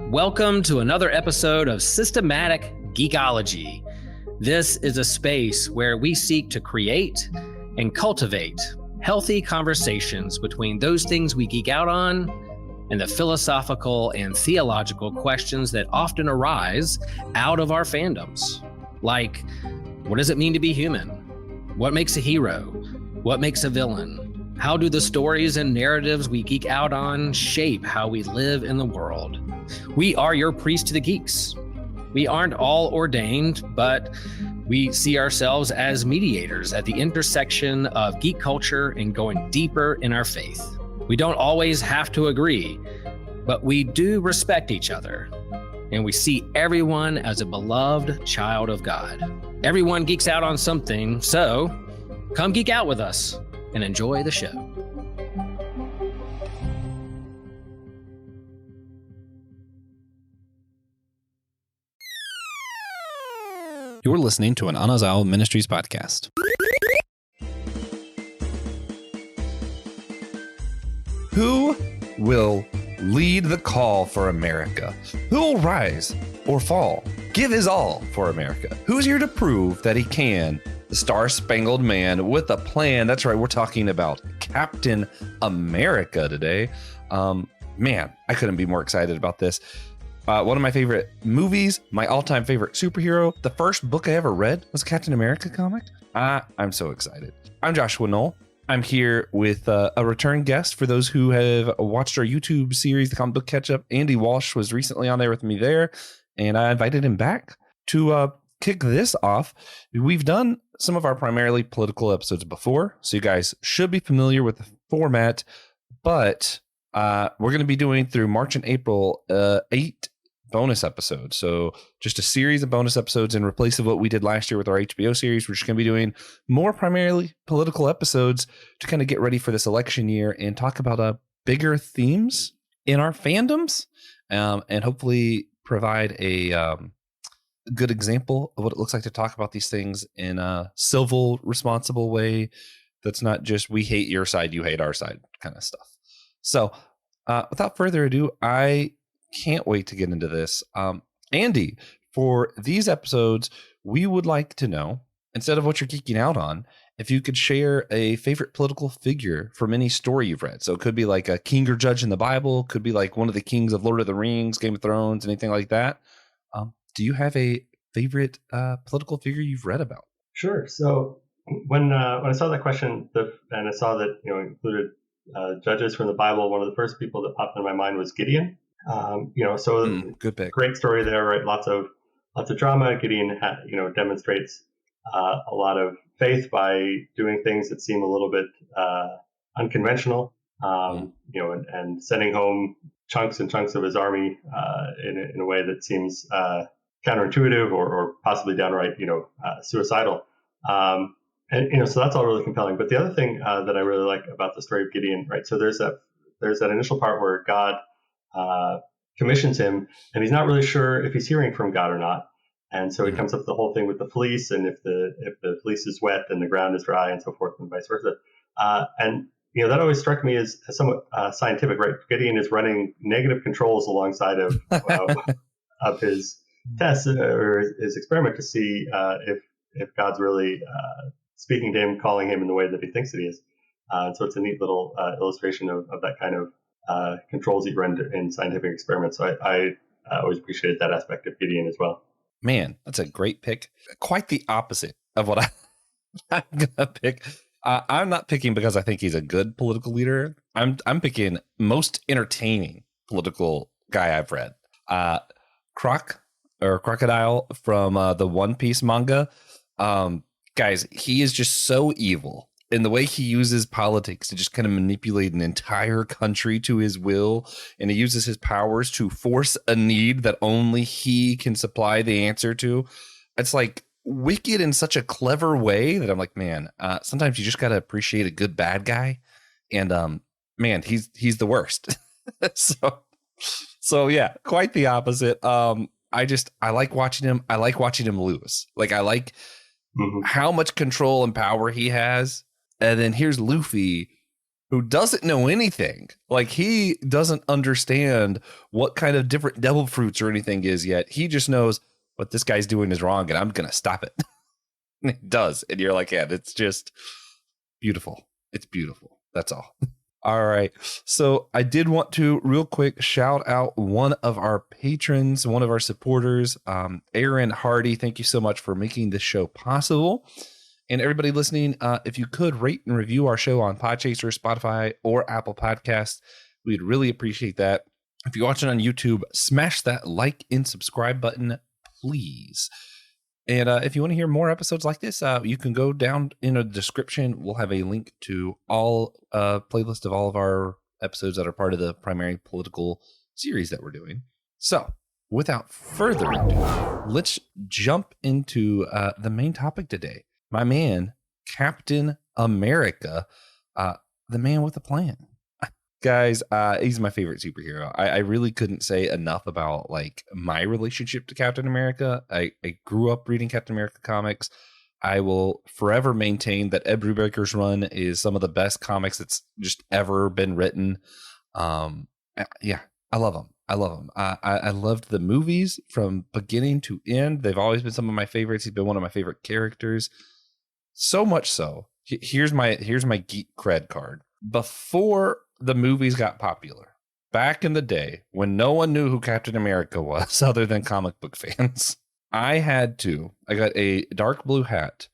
Welcome to another episode of Systematic Geekology. This is a space where we seek to create and cultivate healthy conversations between those things we geek out on and the philosophical and theological questions that often arise out of our fandoms. Like, what does it mean to be human? What makes a hero? What makes a villain? How do the stories and narratives we geek out on shape how we live in the world? We are your priest to the geeks. We aren't all ordained, but we see ourselves as mediators at the intersection of geek culture and going deeper in our faith. We don't always have to agree, but we do respect each other, and we see everyone as a beloved child of God. Everyone geeks out on something, so come geek out with us and enjoy the show. You're listening to an Anazao Ministries podcast. Who will lead the call for America? Who will rise or fall? Give his all for America. Who's here to prove that he can? The Star-Spangled Man with a plan. That's right, we're talking about Captain America today. Man, I couldn't be more excited about this. One of my favorite movies, my all-time favorite superhero. The first book I ever read was a Captain America comic. I'm so excited. I'm Joshua Noel. I'm here with a return guest. For those who have watched our YouTube series, The Comic Book Catch-Up, Andy Walsh was recently on there with me there, and I invited him back to kick this off. We've done some of our primarily political episodes before, so you guys should be familiar with the format, but we're going to be doing through March and April 8 bonus episodes. So just a series of bonus episodes in replace of what we did last year with our HBO series. We're just going to be doing more primarily political episodes to kind of get ready for this election year and talk about bigger themes in our fandoms, and hopefully provide a good example of what it looks like to talk about these things in a civil, responsible way that's not just we hate your side, you hate our side kind of stuff. So without further ado, I can't wait to get into this. Andy, for these episodes, we would like to know, instead of what you're geeking out on, if you could share a favorite political figure from any story you've read. So it could be like a king or judge in the Bible, could be like one of the kings of Lord of the Rings, Game of Thrones, anything like that. Do you have a favorite political figure you've read about? Sure. So when I saw that question, and I saw that included judges from the Bible, one of the first people that popped in my mind was Gideon. Good pick. Great story there, right? Lots of drama. Gideon, demonstrates a lot of faith by doing things that seem a little bit unconventional. And sending home chunks and chunks of his army in a way that seems counterintuitive or possibly downright suicidal. So that's all really compelling. But the other thing that I really like about the story of Gideon, right? So there's that initial part where God commissions him, and he's not really sure if he's hearing from God or not. And so he comes up with the whole thing with the fleece, and if the fleece is wet, then the ground is dry, and so forth, and vice versa. And that always struck me as somewhat scientific, right? Gideon is running negative controls alongside of of his tests or his experiment to see if God's really speaking to him, calling him in the way that he thinks that he is. So it's a neat little illustration of that kind of controls you run in scientific experiments. So I always appreciated that aspect of Gideon as well. Man, that's a great pick. Quite the opposite of what I'm gonna pick. I'm not picking because I think he's a good political leader. I'm picking most entertaining political guy I've read. Crocodile from the One Piece manga. Guys, he is just so evil. And the way he uses politics to just kind of manipulate an entire country to his will, and he uses his powers to force a need that only he can supply the answer to. It's like wicked in such a clever way that I'm like, man, sometimes you just got to appreciate a good bad guy. And man, he's the worst. So yeah, quite the opposite. I like watching him. I like watching him lose. Like I like how much control and power he has. And then here's Luffy, who doesn't know anything. Like, he doesn't understand what kind of different devil fruits or anything is yet. He just knows what this guy's doing is wrong, and I'm going to stop it. And it does. And you're like, yeah, it's just beautiful. It's beautiful. That's all. All right. So I did want to real quick shout out one of our patrons, one of our supporters, Aaron Hardy. Thank you so much for making this show possible. And everybody listening, if you could rate and review our show on Podchaser, Spotify, or Apple Podcasts, we'd really appreciate that. If you're watching on YouTube, smash that like and subscribe button, please. And if you want to hear more episodes like this, you can go down in the description. We'll have a link to all playlist of all of our episodes that are part of the primary political series that we're doing. So without further ado, let's jump into the main topic today. My man, Captain America, the man with a plan. Guys, he's my favorite superhero. I really couldn't say enough about like my relationship to Captain America. I grew up reading Captain America comics. I will forever maintain that Ed Brubaker's run is some of the best comics that's just ever been written. Yeah, I love him. I loved the movies from beginning to end. They've always been some of my favorites. He's been one of my favorite characters. So much so. Here's my geek cred card. Before the movies got popular, back in the day when no one knew who Captain America was other than comic book fans, I got a dark blue hat.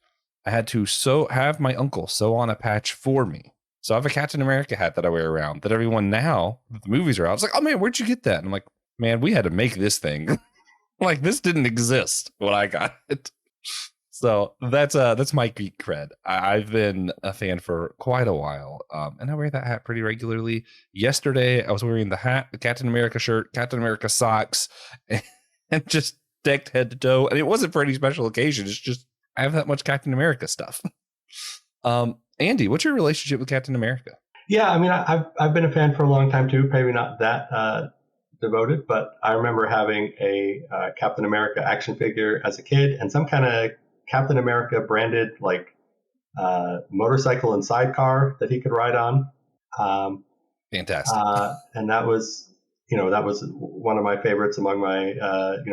I had to have my uncle sew on a patch for me. So I have a Captain America hat that I wear around that everyone now that the movies are out, it's like, oh man, where'd you get that? And I'm like, man, we had to make this thing. Like, this didn't exist when I got it. So that's my geek cred. I've been a fan for quite a while, and I wear that hat pretty regularly. Yesterday, I was wearing the hat, the Captain America shirt, Captain America socks, and just decked head to toe. And it wasn't for any special occasion. It's just I have that much Captain America stuff. Andy, what's your relationship with Captain America? Yeah, I mean, I've been a fan for a long time too. Maybe not that devoted, but I remember having a Captain America action figure as a kid, and some kind of Captain America branded like motorcycle and sidecar that he could ride on. Fantastic. And that was one of my favorites among my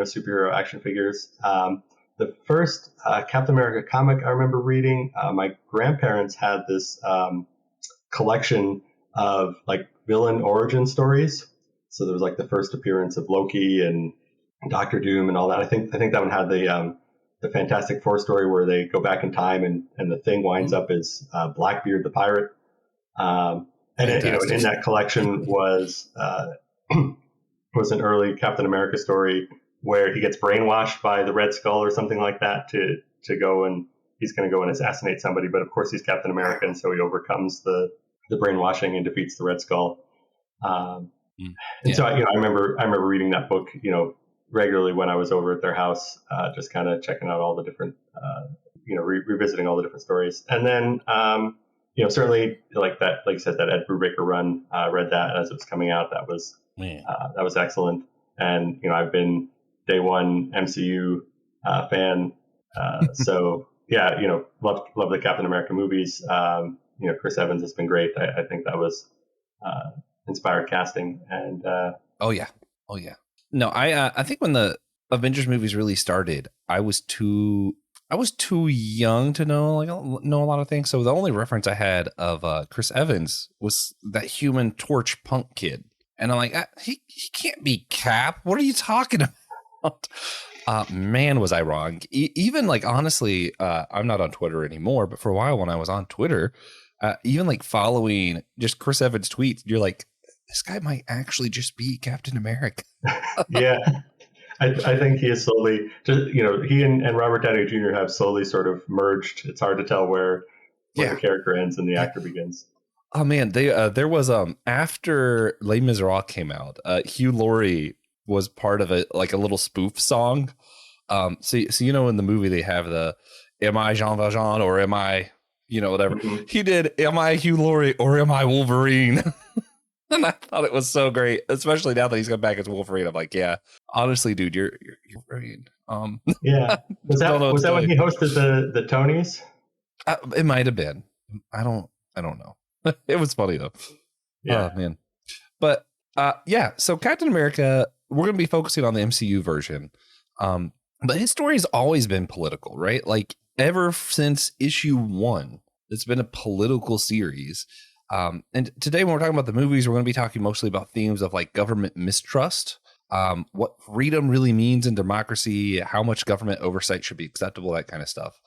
superhero action figures. The first Captain America comic I remember reading, my grandparents had this collection of like villain origin stories. So there was like the first appearance of Loki and Doctor Doom and all that. I think that one had the Fantastic Four story where they go back in time and the Thing winds up as Blackbeard the pirate. And in that collection was an early Captain America story where he gets brainwashed by the Red Skull or something like that to go and he's going to go and assassinate somebody. But of course he's Captain America, and so he overcomes the brainwashing and defeats the Red Skull. So I remember reading that book, regularly when I was over at their house, just kind of checking out all the different, revisiting all the different stories. And then, certainly like you said, that Ed Brubaker run, read that as it was coming out. That was excellent. And, I've been day one MCU fan. So yeah, love the Captain America movies. Chris Evans has been great. I think that was inspired casting. And Oh yeah. No, I think when the Avengers movies really started, I was too young to know a lot of things. So the only reference I had of Chris Evans was that Human Torch punk kid, and I'm like, he can't be Cap. What are you talking about? Man, was I wrong. Even like honestly, I'm not on Twitter anymore, but for a while when I was on Twitter, even like following just Chris Evans tweets, you're like, this guy might actually just be Captain America. Yeah, I think he is slowly, he and Robert Downey Jr. have slowly sort of merged. It's hard to tell where the character ends and the actor begins. Oh man, there was after Les Miserables came out, Hugh Laurie was part of a little spoof song. So in the movie they have the "Am I Jean Valjean or am I whatever?" Mm-hmm. He did "Am I Hugh Laurie or am I Wolverine?" And I thought it was so great, especially now that he's come back as Wolverine. I'm like, yeah, honestly, dude, you're Wolverine. Yeah, was that when he hosted the Tonys? It might have been. I don't know. It was funny though. Yeah. Oh man. But yeah, so Captain America, we're going to be focusing on the MCU version. But his story has always been political, right? Like ever since issue 1, it's been a political series. And today when we're talking about the movies, we're going to be talking mostly about themes of like government mistrust, what freedom really means in democracy, how much government oversight should be acceptable, that kind of stuff.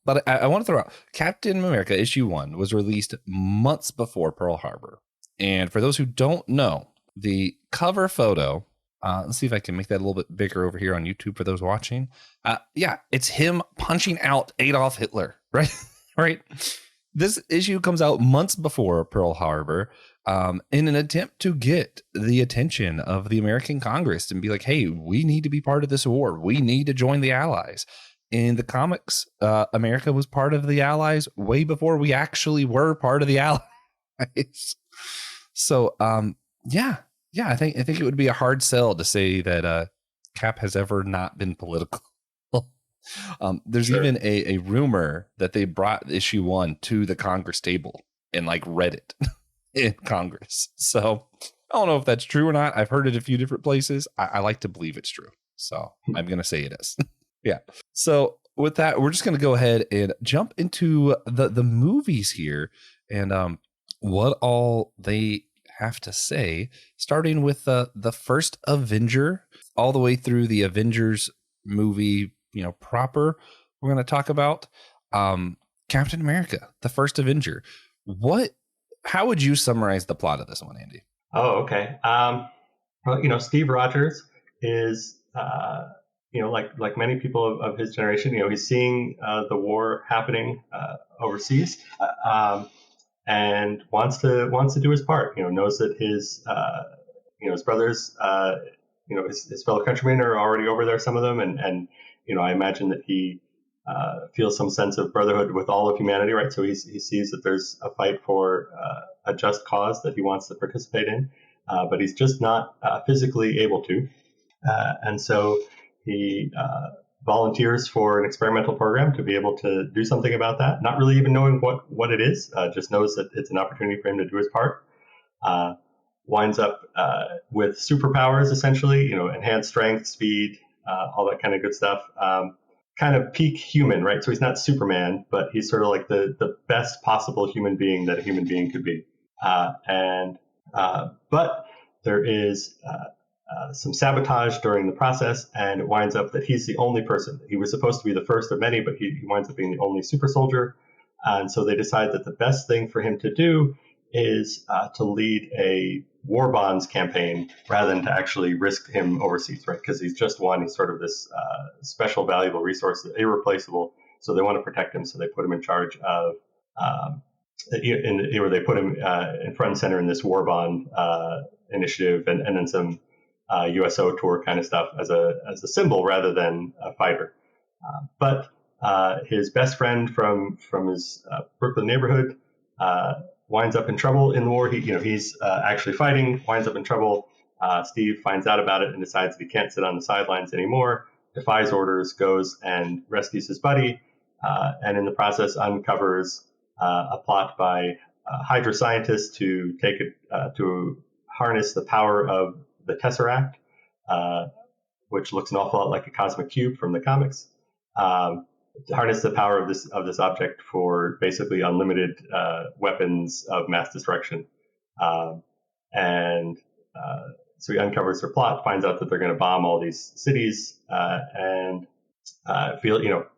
But I want to throw out Captain America issue 1 was released months before Pearl Harbor. And for those who don't know, the cover photo, let's see if I can make that a little bit bigger over here on YouTube for those watching. Yeah, it's him punching out Adolf Hitler, right? Right. This issue comes out months before Pearl Harbor in an attempt to get the attention of the American Congress and be like, hey, we need to be part of this war. We need to join the Allies. In the comics, America was part of the Allies way before we actually were part of the Allies. So, yeah, I think it would be a hard sell to say that Cap has ever not been political. There's even a rumor that they brought issue 1 to the Congress table and like read it in Congress. So I don't know if that's true or not. I've heard it a few different places. I like to believe it's true. So I'm going to say it is. Yeah. So with that, we're just going to go ahead and jump into the movies here and what all they have to say, starting with the first Avenger all the way through the Avengers movie, proper. We're going to talk about Captain America, the first Avenger. How would you summarize the plot of this one, Andy? Oh, okay. Well, Steve Rogers is, like many people of his generation, he's seeing the war happening overseas, and wants to do his part. Knows that his brothers, his fellow countrymen are already over there, some of them, and I imagine that he feels some sense of brotherhood with all of humanity, right? So he sees that there's a fight for a just cause that he wants to participate in, but he's just not physically able to. And so he volunteers for an experimental program to be able to do something about that, not really even knowing what it is, just knows that it's an opportunity for him to do his part. Winds up with superpowers, essentially, enhanced strength, speed, all that kind of good stuff. Kind of peak human, right? So he's not Superman, but he's sort of like the best possible human being that a human being could be. But there is some sabotage during the process, and it winds up that he's the only person. He was supposed to be the first of many, but he winds up being the only super soldier. And so they decide that the best thing for him to do is to lead a war bonds campaign rather than to actually risk him overseas, right? Because he's just one. He's sort of this special, valuable resource, irreplaceable. So they want to protect him. So they put him in charge of, they put him in front and center in this war bond initiative, and then some USO tour kind of stuff as a symbol rather than a fighter. But his best friend from his Brooklyn neighborhood winds up in trouble in the war. He's actually fighting, winds up in trouble. Steve finds out about it and decides that he can't sit on the sidelines anymore, defies orders, goes and rescues his buddy, and in the process uncovers a plot by Hydra scientists to to harness the power of the Tesseract, which looks an awful lot like a cosmic cube from the comics. To harness the power of this object for basically unlimited weapons of mass destruction, and so he uncovers their plot, finds out that they're going to bomb all these cities, and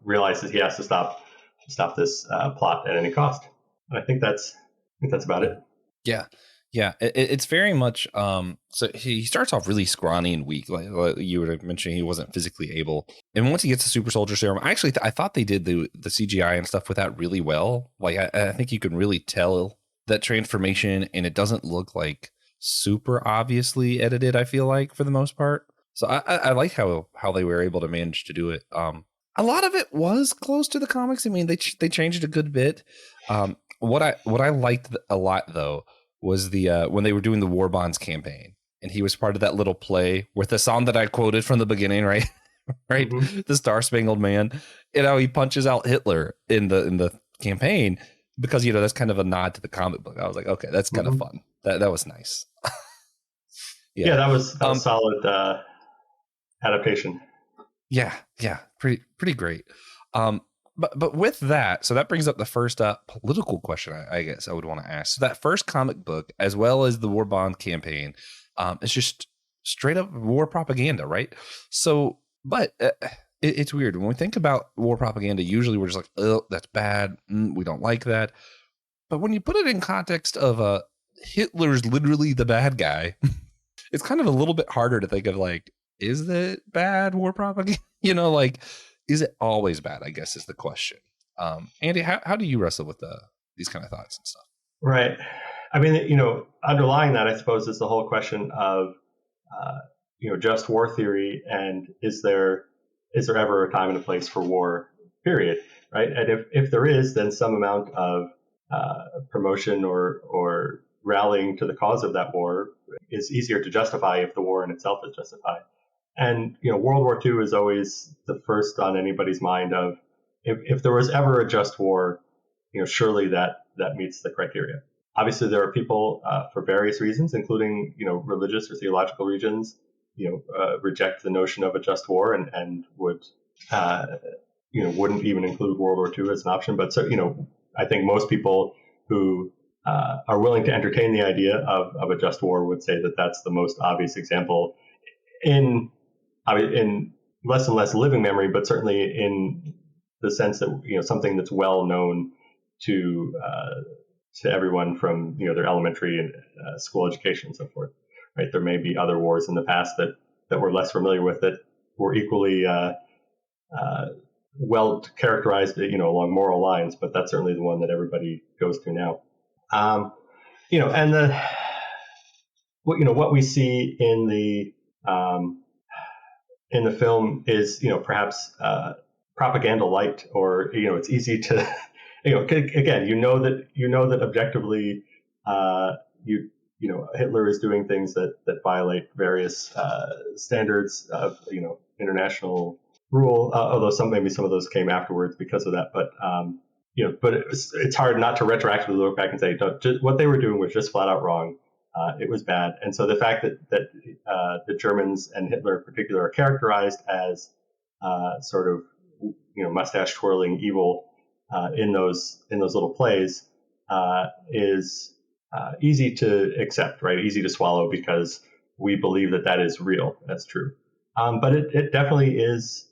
realizes he has to stop this plot at any cost. And I think that's about it. Yeah, it's very much. So he starts off really scrawny and weak, like you were mentioning. He wasn't physically able, and once he gets the super soldier serum, I thought they did the CGI and stuff with that really well. Like I think you can really tell that transformation, and it doesn't look like super obviously edited. I feel like for the most part, so I like how they were able to manage to do it. A lot of it was close to the comics. I mean, they changed a good bit. What I liked a lot though was the when they were doing the war bonds campaign, and he was part of that little play with the song that I quoted from the beginning, right? Right, mm-hmm. The Star Spangled Man, and how he punches out Hitler in the campaign. because that's kind of a nod to the comic book. I was like, okay, that's kind of fun. That was nice. Yeah, that was solid adaptation. Yeah, pretty great. But with that, so that brings up the first political question I guess I would want to ask. So that first comic book, as well as the war bond campaign, it's just straight up war propaganda, right? So, but it's weird when we think about war propaganda. Usually, we're just like, oh, that's bad. We don't like that. But when you put it in context of Hitler's literally the bad guy, it's kind of a little bit harder to think of like, is it bad war propaganda? Like, is it always bad? I guess is the question. Andy, how do you wrestle with these kind of thoughts and stuff? Right. I mean, underlying that, I suppose, is the whole question of, just war theory, and is there ever a time and a place for war? Period. Right. And if there is, then some amount of promotion or rallying to the cause of that war is easier to justify if the war in itself is justified. And World War II is always the first on anybody's mind of if there was ever a just war, surely that meets the criteria. Obviously, there are people for various reasons, including religious or theological reasons, reject the notion of a just war and would wouldn't even include World War II as an option. But so I think most people who are willing to entertain the idea of a just war would say that that's the most obvious example in less and less living memory, but certainly in the sense that something that's well known to everyone from their elementary and school education and so forth. Right? There may be other wars in the past that we're less familiar with that were equally well characterized, along moral lines, but that's certainly the one that everybody goes through now. And what we see in the film is, perhaps propaganda light, or it's easy to, again, that objectively, Hitler is doing things that violate various standards of international rule. Although maybe some of those came afterwards because of that, but but it's hard not to retroactively look back and say what they were doing was just flat out wrong. It was bad. And so the fact that the Germans and Hitler in particular are characterized as sort of mustache twirling evil in those little plays is easy to accept, right? Easy to swallow because we believe that is real. That's true. But it definitely is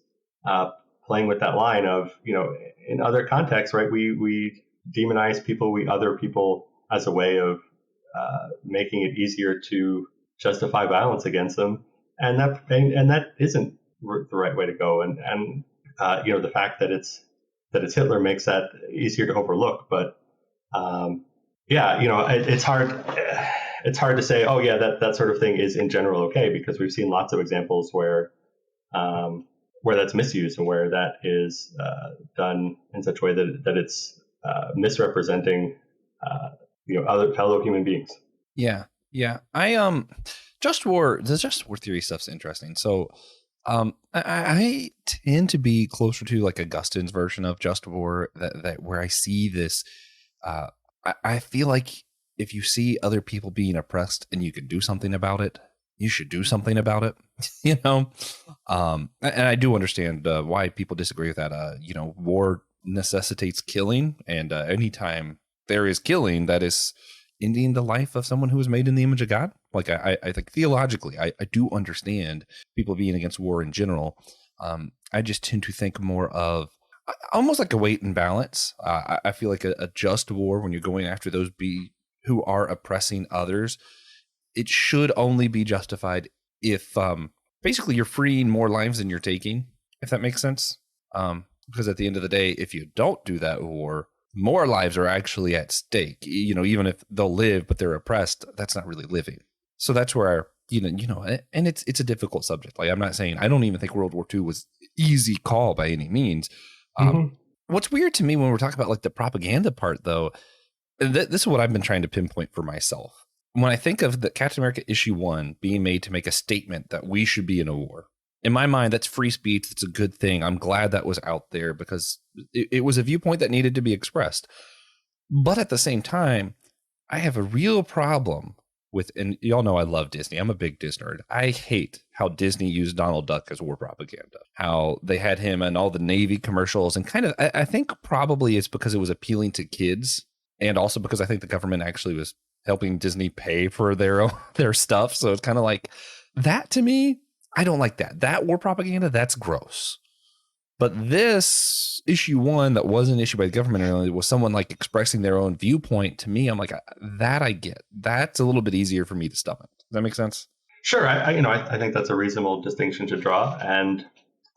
playing with that line of in other contexts, right? We demonize people, we other people as a way of making it easier to justify violence against them, and that isn't the right way to go. And the fact that it's Hitler makes that easier to overlook. But it's hard. It's hard to say, oh yeah, that sort of thing is in general okay, because we've seen lots of examples where that's misused and where that is done in such a way that it's misrepresenting other fellow human beings. Yeah. The just war theory stuff's interesting. So I tend to be closer to like Augustine's version of just war, that where I see this. I feel like if you see other people being oppressed and you can do something about it, you should do something about it. And I do understand why people disagree with that. War necessitates killing, and anytime there is killing, that is ending the life of someone who was made in the image of God. Like I think theologically, I do understand people being against war in general. I just tend to think more of almost like a weight and balance. I feel like a just war, when you're going after those who are oppressing others, it should only be justified if basically you're freeing more lives than you're taking, if that makes sense. Because at the end of the day, if you don't do that war, more lives are actually at stake. Even if they'll live, but they're oppressed, that's not really living. So that's where, and it's a difficult subject. Like, I'm not saying, I don't even think World War II was easy call by any means. What's weird to me when we're talking about like the propaganda part, though, this is what I've been trying to pinpoint for myself. When I think of the Captain America issue 1 being made to make a statement that we should be in a war, in my mind, that's free speech. That's a good thing. I'm glad that was out there because it was a viewpoint that needed to be expressed. But at the same time, I have a real problem with, and y'all know I love Disney. I'm a big Disney nerd. I hate how Disney used Donald Duck as war propaganda, how they had him in all the Navy commercials, and kind of, I think probably it's because it was appealing to kids, and also because I think the government actually was helping Disney pay for their stuff. So it's kind of like that to me. I don't like that. That war propaganda, that's gross. But this issue 1 that wasn't issued by the government, it was someone like expressing their own viewpoint. To me, I'm like, that I get. That's a little bit easier for me to stomach. Does that make sense? Sure. I think that's a reasonable distinction to draw. And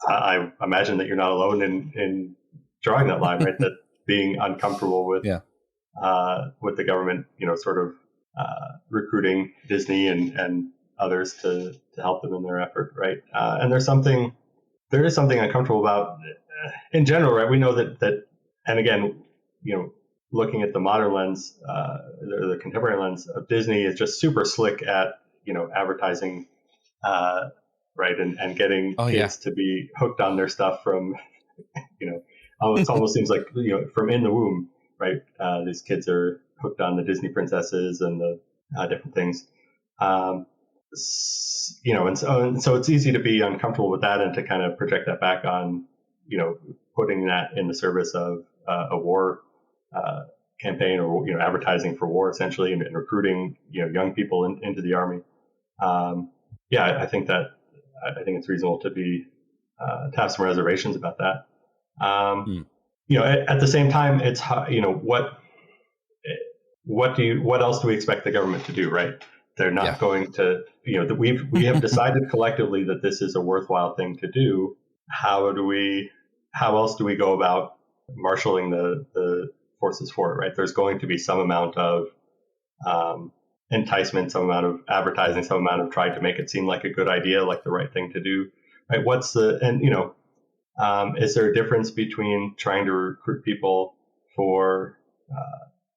I imagine that you're not alone in drawing that line, right? That being uncomfortable with the government, sort of recruiting Disney and others to help them in their effort, right? And there is something uncomfortable about, in general, right? We know that, and again, looking at the modern lens, the contemporary lens of Disney is just super slick at, advertising, right, and getting kids to be hooked on their stuff from, it almost seems like from in the womb, right? These kids are hooked on the Disney princesses and the different things. And so it's easy to be uncomfortable with that and to kind of project that back on, putting that in the service of a war campaign, or advertising for war essentially, and recruiting young people into the army. I think it's reasonable to have some reservations about that. At the same time, it's what else do we expect the government to do, right? They're not going to, we have decided collectively that this is a worthwhile thing to do. How else do we go about marshaling the forces for it, right? There's going to be some amount of enticement, some amount of advertising, some amount of trying to make it seem like a good idea, like the right thing to do, right? Is there a difference between trying to recruit people for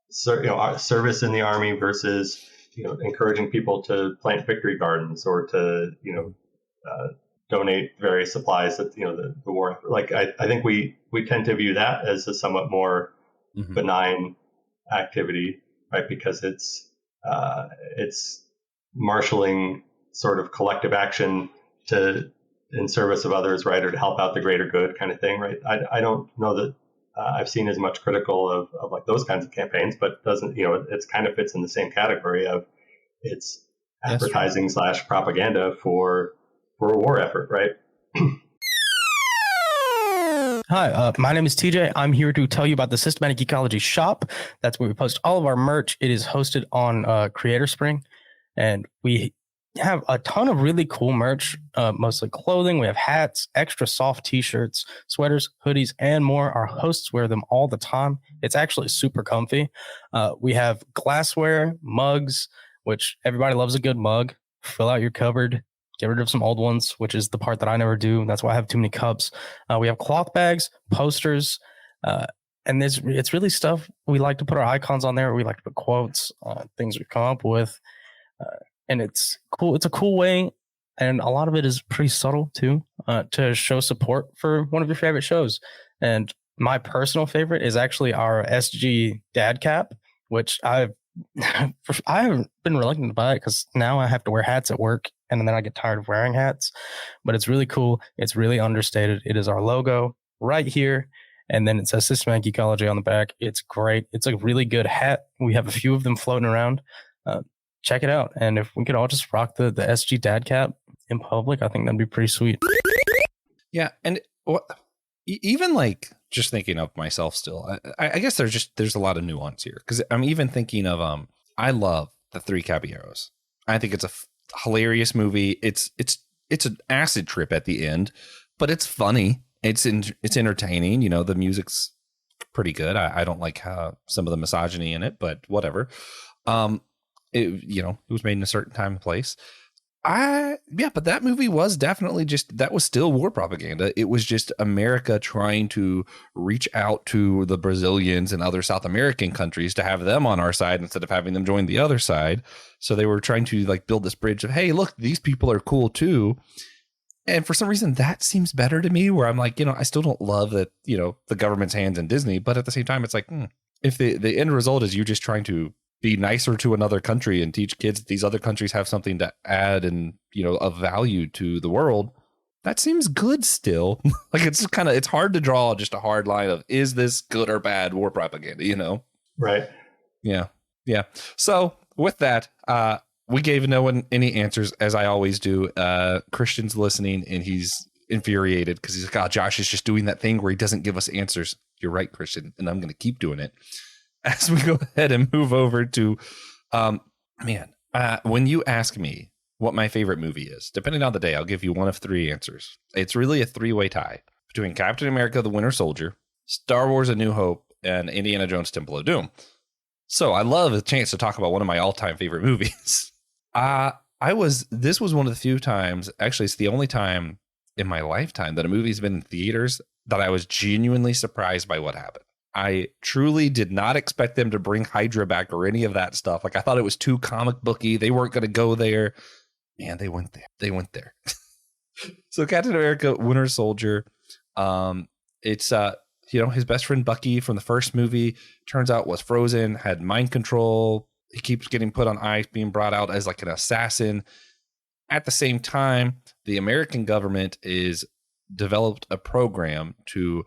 service in the army versus encouraging people to plant victory gardens or to donate various supplies that the war effort? Like I think we tend to view that as a somewhat more benign activity, right? Because it's marshaling sort of collective action in service of others, right, or to help out the greater good kind of thing, right? I don't know that I've seen as much critical of like those kinds of campaigns, but doesn't, it's kind of fits in the same category of it's advertising / propaganda for a war effort, right? Hi, my name is TJ. I'm here to tell you about the Systematic Ecology shop. That's where we post all of our merch. It is hosted on Creator Spring, and we have a ton of really cool merch, mostly clothing. We have hats, extra soft t-shirts, sweaters, hoodies, and more. Our hosts wear them all the time. It's actually super comfy. We have glassware, mugs, which everybody loves a good mug. Fill out your cupboard. Get rid of some old ones, which is the part that I never do. That's why I have too many cups. We have cloth bags, posters, and it's really stuff. We like to put our icons on there. We like to put quotes, things we've come up with. And it's cool. It's a cool way. And a lot of it is pretty subtle too, to show support for one of your favorite shows. And my personal favorite is actually our SG dad cap, which I haven't been reluctant to buy it because now I have to wear hats at work and then I get tired of wearing hats. But it's really cool. It's really understated. It is our logo right here. And then it says Systematic Ecology on the back. It's great. It's a really good hat. We have a few of them floating around. Check it out. And if we could all just rock the SG dad cap in public, I think that'd be pretty sweet. Yeah. And even like just thinking of myself still, I guess there's a lot of nuance here, because I'm even thinking of I love The Three Caballeros. I think it's a hilarious movie. It's an acid trip at the end, but it's funny. It's entertaining. The music's pretty good. I don't like some of the misogyny in it, but whatever. It was made in a certain time and place. But that movie was definitely that was still war propaganda. It was just America trying to reach out to the Brazilians and other South American countries to have them on our side instead of having them join the other side. So they were trying to like build this bridge of, hey, look, these people are cool too. And for some reason that seems better to me, where I'm like, I still don't love that, the government's hands in Disney, but at the same time, it's like, if the end result is you just trying to be nicer to another country and teach kids that these other countries have something to add and, of value to the world, that seems good still. Like it's hard to draw just a hard line of, is this good or bad war propaganda, Right. Yeah. Yeah. So with that, we gave no one any answers, as I always do. Christian's listening and he's infuriated because he's like, oh, Josh is just doing that thing where he doesn't give us answers. You're right, Christian. And I'm going to keep doing it. As we go ahead and move over to, when you ask me what my favorite movie is, depending on the day, I'll give you one of three answers. It's really a three-way tie between Captain America, the Winter Soldier, Star Wars, A New Hope, and Indiana Jones, Temple of Doom. So I love a chance to talk about one of my all-time favorite movies. This was one of the few times, actually, it's the only time in my lifetime that a movie's been in theaters that I was genuinely surprised by what happened. I truly did not expect them to bring Hydra back or any of that stuff. Like, I thought it was too comic booky. They weren't going to go there. Man, they went there. So Captain America, Winter Soldier, it's his best friend Bucky from the first movie turns out was frozen, had mind control. He keeps getting put on ice, being brought out as like an assassin. At the same time, the American government is developed a program to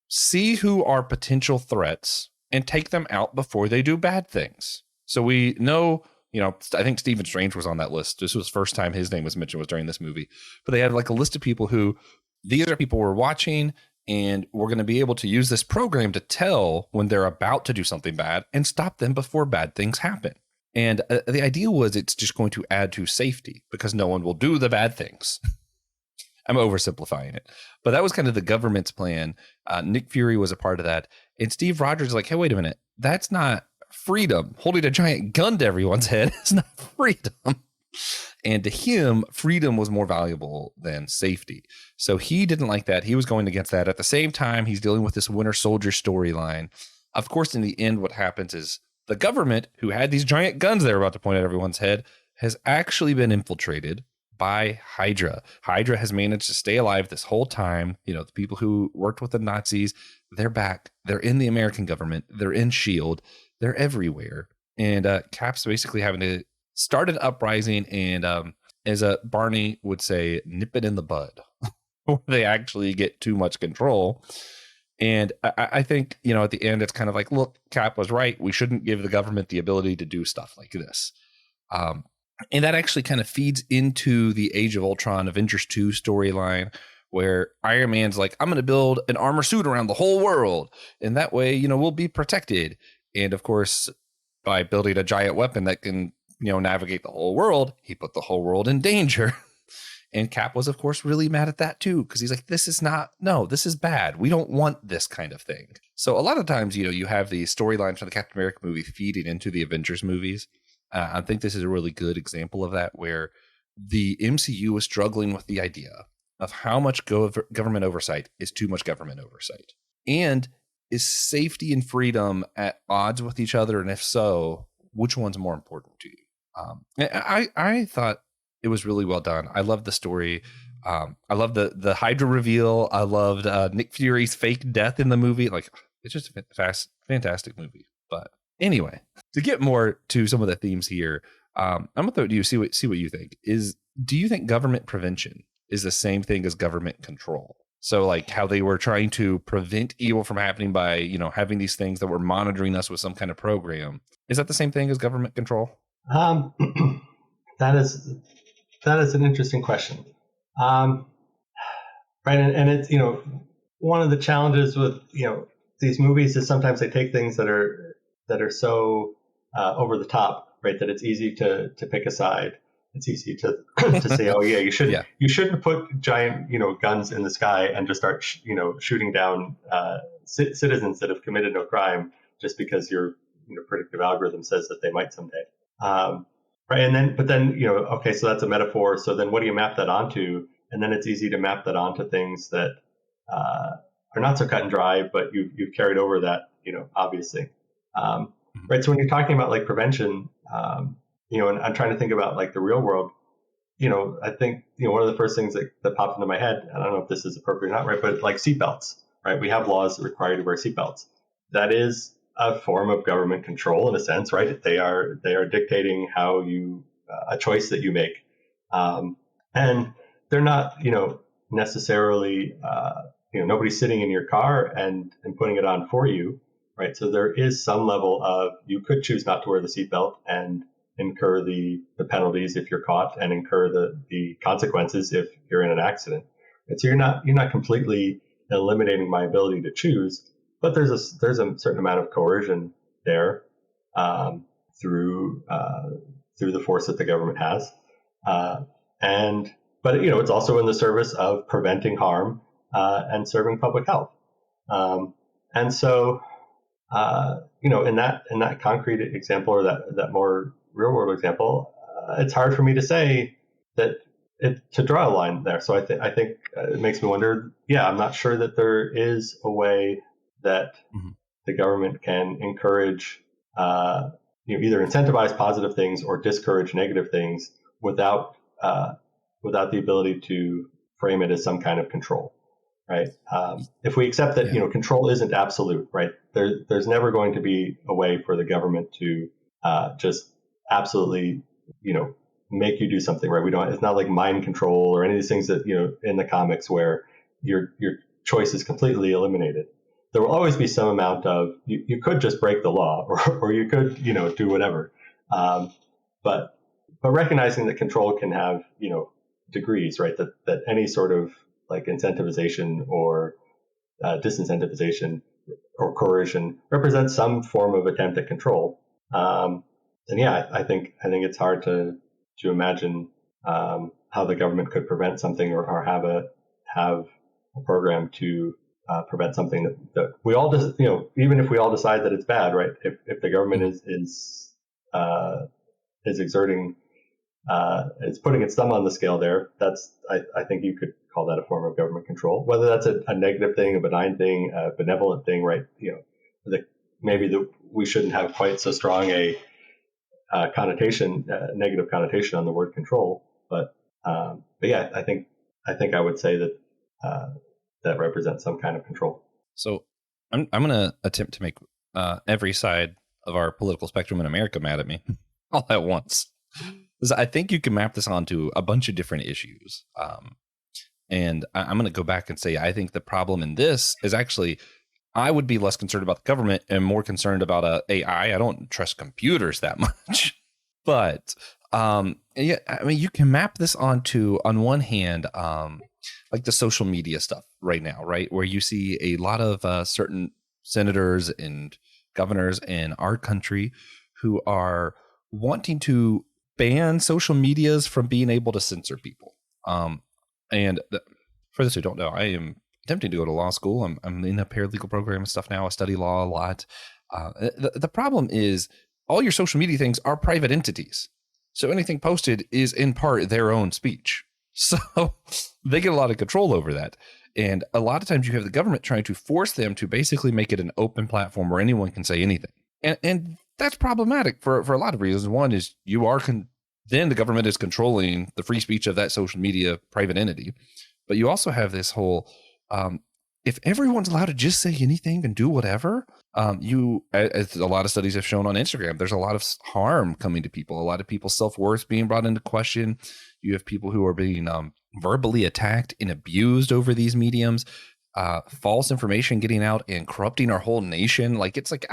see who are potential threats and take them out before they do bad things. So we know, I think Stephen Strange was on that list. This was the first time his name was mentioned, was during this movie. But they had like a list of people who, these are people we're watching, and we're going to be able to use this program to tell when they're about to do something bad and stop them before bad things happen. And the idea was it's just going to add to safety because no one will do the bad things. I'm oversimplifying it, but that was kind of the government's plan. Nick Fury was a part of that. And Steve Rogers is like, hey, wait a minute. That's not freedom. Holding a giant gun to everyone's head is not freedom. And to him, freedom was more valuable than safety. So he didn't like that. He was going against that. At the same time, he's dealing with this Winter Soldier storyline. Of course, in the end, what happens is the government, who had these giant guns they're about to point at everyone's head, has actually been infiltrated by Hydra. Hydra has managed to stay alive this whole time. The people who worked with the Nazis, they're back. They're in the American government. They're in S.H.I.E.L.D. They're everywhere. And Cap's basically having to start an uprising and, as Barney would say, nip it in the bud. They actually get too much control. And I think, at the end, it's kind of like, look, Cap was right. We shouldn't give the government the ability to do stuff like this. And that actually kind of feeds into the Age of Ultron Avengers 2 storyline, where Iron Man's like, I'm going to build an armor suit around the whole world. And that way, we'll be protected. And of course, by building a giant weapon that can, navigate the whole world, he put the whole world in danger. And Cap was, of course, really mad at that too, because he's like, this is bad. We don't want this kind of thing. So a lot of times, you have the storylines from the Captain America movie feeding into the Avengers movies. I think this is a really good example of that, where the MCU is struggling with the idea of how much government oversight is too much government oversight. And is safety and freedom at odds with each other? And if so, which one's more important to you? I thought it was really well done. I loved the story. I loved the Hydra reveal. I loved Nick Fury's fake death in the movie. Like, it's just a fantastic movie. But anyway, to get more to some of the themes here, I'm gonna throw it to you. See what you think. Do you think government prevention is the same thing as government control? So like how they were trying to prevent evil from happening by, having these things that were monitoring us with some kind of program. Is that the same thing as government control? That is an interesting question. Right. And it's, one of the challenges with, these movies is sometimes they take things that are so over the top, right, that it's easy to pick a side. It's easy to say, oh yeah, you shouldn't put giant, guns in the sky and just start, shooting down citizens that have committed no crime just because your predictive algorithm says that they might someday. Right. But then, okay, so that's a metaphor. So then what do you map that onto? And then it's easy to map that onto things that are not so cut and dry, but you've carried over that, obviously. Right. So when you're talking about like prevention, and I'm trying to think about like the real world, I think, one of the first things that popped into my head, I don't know if this is appropriate or not, right, but like seatbelts, right? We have laws that require you to wear seatbelts. That is a form of government control in a sense, right? They are dictating how you a choice that you make, and they're not, necessarily, nobody's sitting in your car and putting it on for you, right? So there is some level of, you could choose not to wear the seatbelt and incur the penalties if you're caught, and incur the consequences if you're in an accident. And so you're not completely eliminating my ability to choose, but there's a certain amount of coercion there, through the force that the government has, but it's also in the service of preventing harm, and serving public health. And so, in that concrete example, or that more real world example, it's hard for me to say that to draw a line there. So I think it makes me wonder. Yeah, I'm not sure that there is a way that the government can encourage, either incentivize positive things or discourage negative things without the ability to frame it as some kind of control. Right. If we accept that, control isn't absolute, right? There's never going to be a way for the government to just absolutely, make you do something, right? It's not like mind control or any of these things that, in the comics where your choice is completely eliminated. There will always be some amount of, you could just break the law, or you could, do whatever. But recognizing that control can have, degrees, right? That any sort of like incentivization or disincentivization or coercion represents some form of attempt at control. And yeah, I think it's hard to imagine how the government could prevent something, or have a program to prevent something that we all just, even if we all decide that it's bad, right? If the government is exerting, is putting its thumb on the scale there, I think you could call that a form of government control. Whether that's a negative thing, a benign thing, a benevolent thing, right? Maybe we shouldn't have quite so strong a connotation, negative connotation on the word control. But yeah, I think I would say that that represents some kind of control. So I'm going to attempt to make every side of our political spectrum in America mad at me all at once. I think you can map this onto a bunch of different issues. And I'm going to go back and say, I think the problem in this is actually, I would be less concerned about the government and more concerned about AI. I don't trust computers that much. But yeah, I mean, you can map this onto, on one hand, like the social media stuff right now, right? Where you see a lot of certain senators and governors in our country who are wanting to ban social medias from being able to censor people. For those who don't know, I am attempting to go to law school. I'm in a paralegal program and stuff now. I study law a lot. The problem is all your social media things are private entities. So anything posted is in part their own speech. So they get a lot of control over that. And a lot of times you have the government trying to force them to basically make it an open platform where anyone can say anything. And that's problematic for a lot of reasons. One is then the government is controlling the free speech of that social media private entity. But you also have this whole, if everyone's allowed to just say anything and do whatever, as a lot of studies have shown on Instagram, there's a lot of harm coming to people. A lot of people's self-worth being brought into question. You have people who are being verbally attacked and abused over these mediums, false information getting out and corrupting our whole nation. Like, it's like,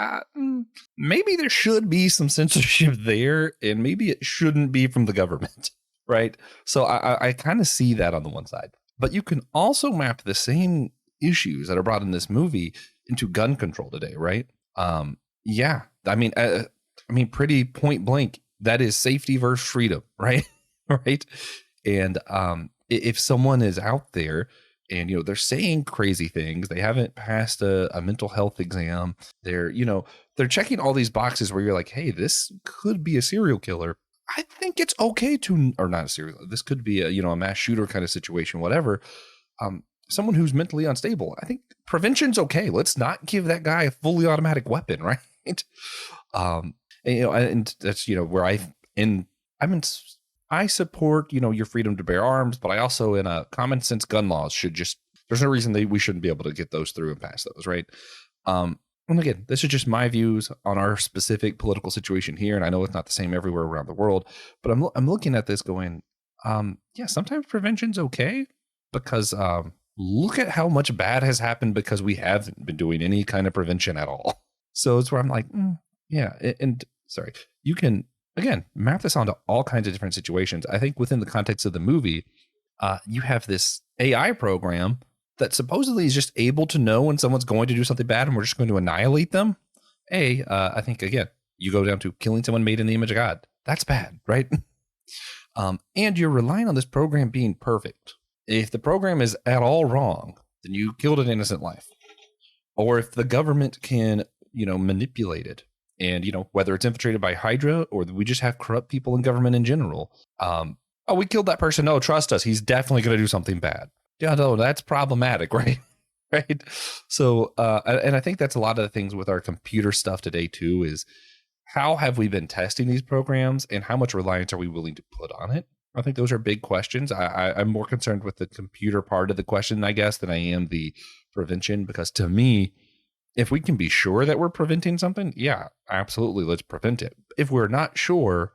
maybe there should be some censorship there, and maybe it shouldn't be from the government, right? So I kind of see that on the one side. But you can also map the same issues that are brought in this movie into gun control today, right? Yeah, I mean, pretty point blank, that is safety versus freedom, right? Right. And if someone is out there and, they're saying crazy things, they haven't passed a mental health exam, they're checking all these boxes where you're like, hey, this could be a serial killer. I think it's okay or not a serial, this could be a mass shooter kind of situation, whatever. Someone who's mentally unstable, I think prevention's okay. Let's not give that guy a fully automatic weapon, right? And that's, where I support, your freedom to bear arms, but I also, in a common sense gun laws there's no reason we shouldn't be able to get those through and pass those, right? and again, this is just my views on our specific political situation here, and I know it's not the same everywhere around the world, but I'm looking at this going, yeah, sometimes prevention's okay, because look at how much bad has happened because we haven't been doing any kind of prevention at all. So it's where I'm like, yeah, and sorry, you can again map this onto all kinds of different situations. I think within the context of the movie, you have this AI program that supposedly is just able to know when someone's going to do something bad and we're just going to annihilate them. I think, again, you go down to killing someone made in the image of God. That's bad, right? And you're relying on this program being perfect. If the program is at all wrong, then you killed an innocent life. Or if the government can, manipulate it, and, whether it's infiltrated by Hydra or we just have corrupt people in government in general. We killed that person. No, trust us. He's definitely going to do something bad. Yeah, no, that's problematic, right? Right. So, and I think that's a lot of the things with our computer stuff today too, is how have we been testing these programs and how much reliance are we willing to put on it? I think those are big questions. I'm more concerned with the computer part of the question, I guess, than I am the prevention, because to me, if we can be sure that we're preventing something, yeah, absolutely, let's prevent it. If we're not sure,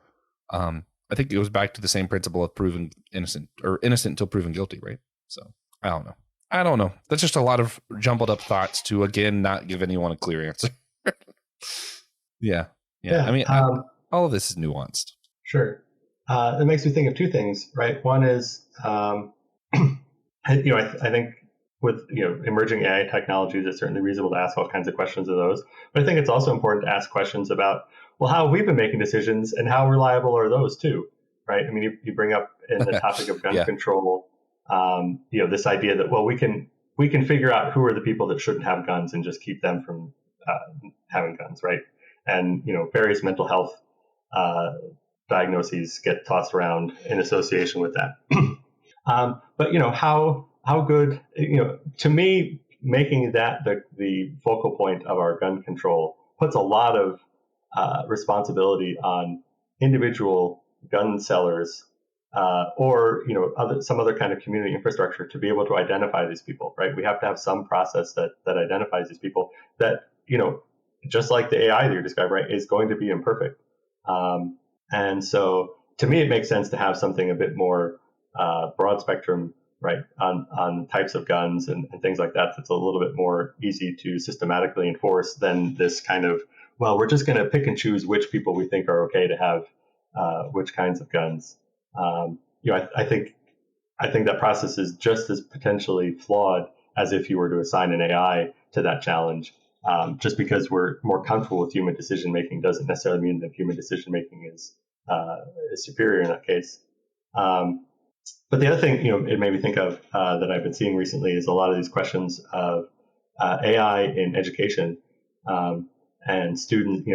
I think it goes back to the same principle of proven innocent until proven guilty, right? So I don't know. That's just a lot of jumbled up thoughts to, again, not give anyone a clear answer. Yeah. I mean, all of this is nuanced. Sure. It makes me think of two things, right? One is, I think with emerging AI technologies, it's certainly reasonable to ask all kinds of questions of those. But I think it's also important to ask questions about, well, how have we been making decisions and how reliable are those too, right? I mean, you bring up in the topic of gun control, this idea that, well, we can figure out who are the people that shouldn't have guns and just keep them from having guns, right? And various mental health diagnoses get tossed around in association with that. But how good, to me, making that the focal point of our gun control puts a lot of responsibility on individual gun sellers or some other kind of community infrastructure to be able to identify these people, right? We have to have some process that identifies these people that, just like the AI that you described, right, is going to be imperfect. And so to me, it makes sense to have something a bit more broad spectrum, right, on types of guns and things like that. That's a little bit more easy to systematically enforce than this kind of, well, we're just going to pick and choose which people we think are okay to have which kinds of guns. I think that process is just as potentially flawed as if you were to assign an AI to that challenge. Just because we're more comfortable with human decision making doesn't necessarily mean that human decision making is superior in that case. But the other thing, it made me think of that I've been seeing recently is a lot of these questions of AI in education and students.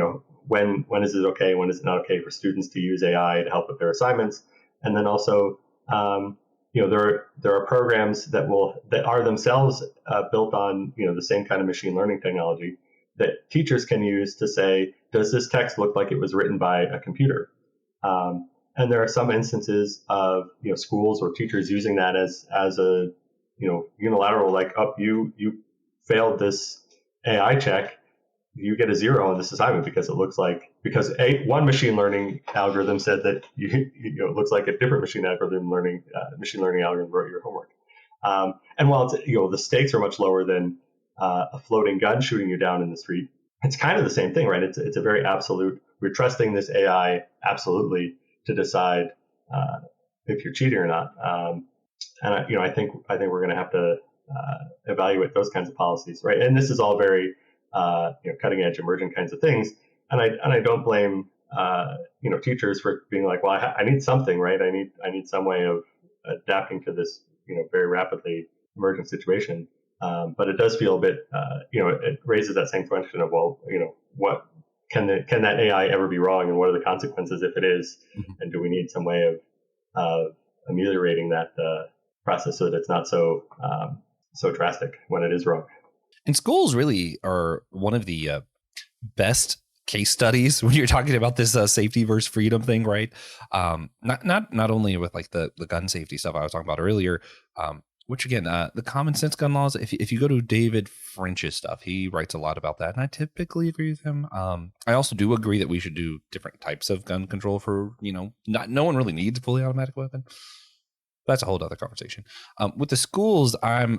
When is it okay? When is it not okay for students to use AI to help with their assignments? And then also, there are programs that are themselves built on the same kind of machine learning technology that teachers can use to say, does this text look like it was written by a computer? And there are some instances of schools or teachers using that as a unilateral, like, oh, you failed this AI check, you get a 0 on this assignment because it looks like one machine learning algorithm said that it looks like a different machine learning algorithm wrote your homework. And while it's, the stakes are much lower than a floating gun shooting you down in the street, it's kind of the same thing, right? It's a very absolute. We're trusting this AI absolutely to decide if you're cheating or not. And I think we're going to have to evaluate those kinds of policies, right? And this is all very cutting edge, emerging kinds of things. And I don't blame teachers for being like, well, I need something, right? I need some way of adapting to this very rapidly emerging situation. But it does feel a bit it raises that same question of, well, what can that AI ever be wrong, and what are the consequences if it is? Mm-hmm. And do we need some way of ameliorating that process so that it's not so drastic when it is wrong? And schools really are one of the best case studies when you're talking about this safety versus freedom thing, right? Not only with like the gun safety stuff I was talking about earlier, which again, the common sense gun laws, if you go to David French's stuff, he writes a lot about that, and I typically agree with him. I also do agree that we should do different types of gun control for, no one really needs a fully automatic weapon. That's a whole other conversation. With the schools, I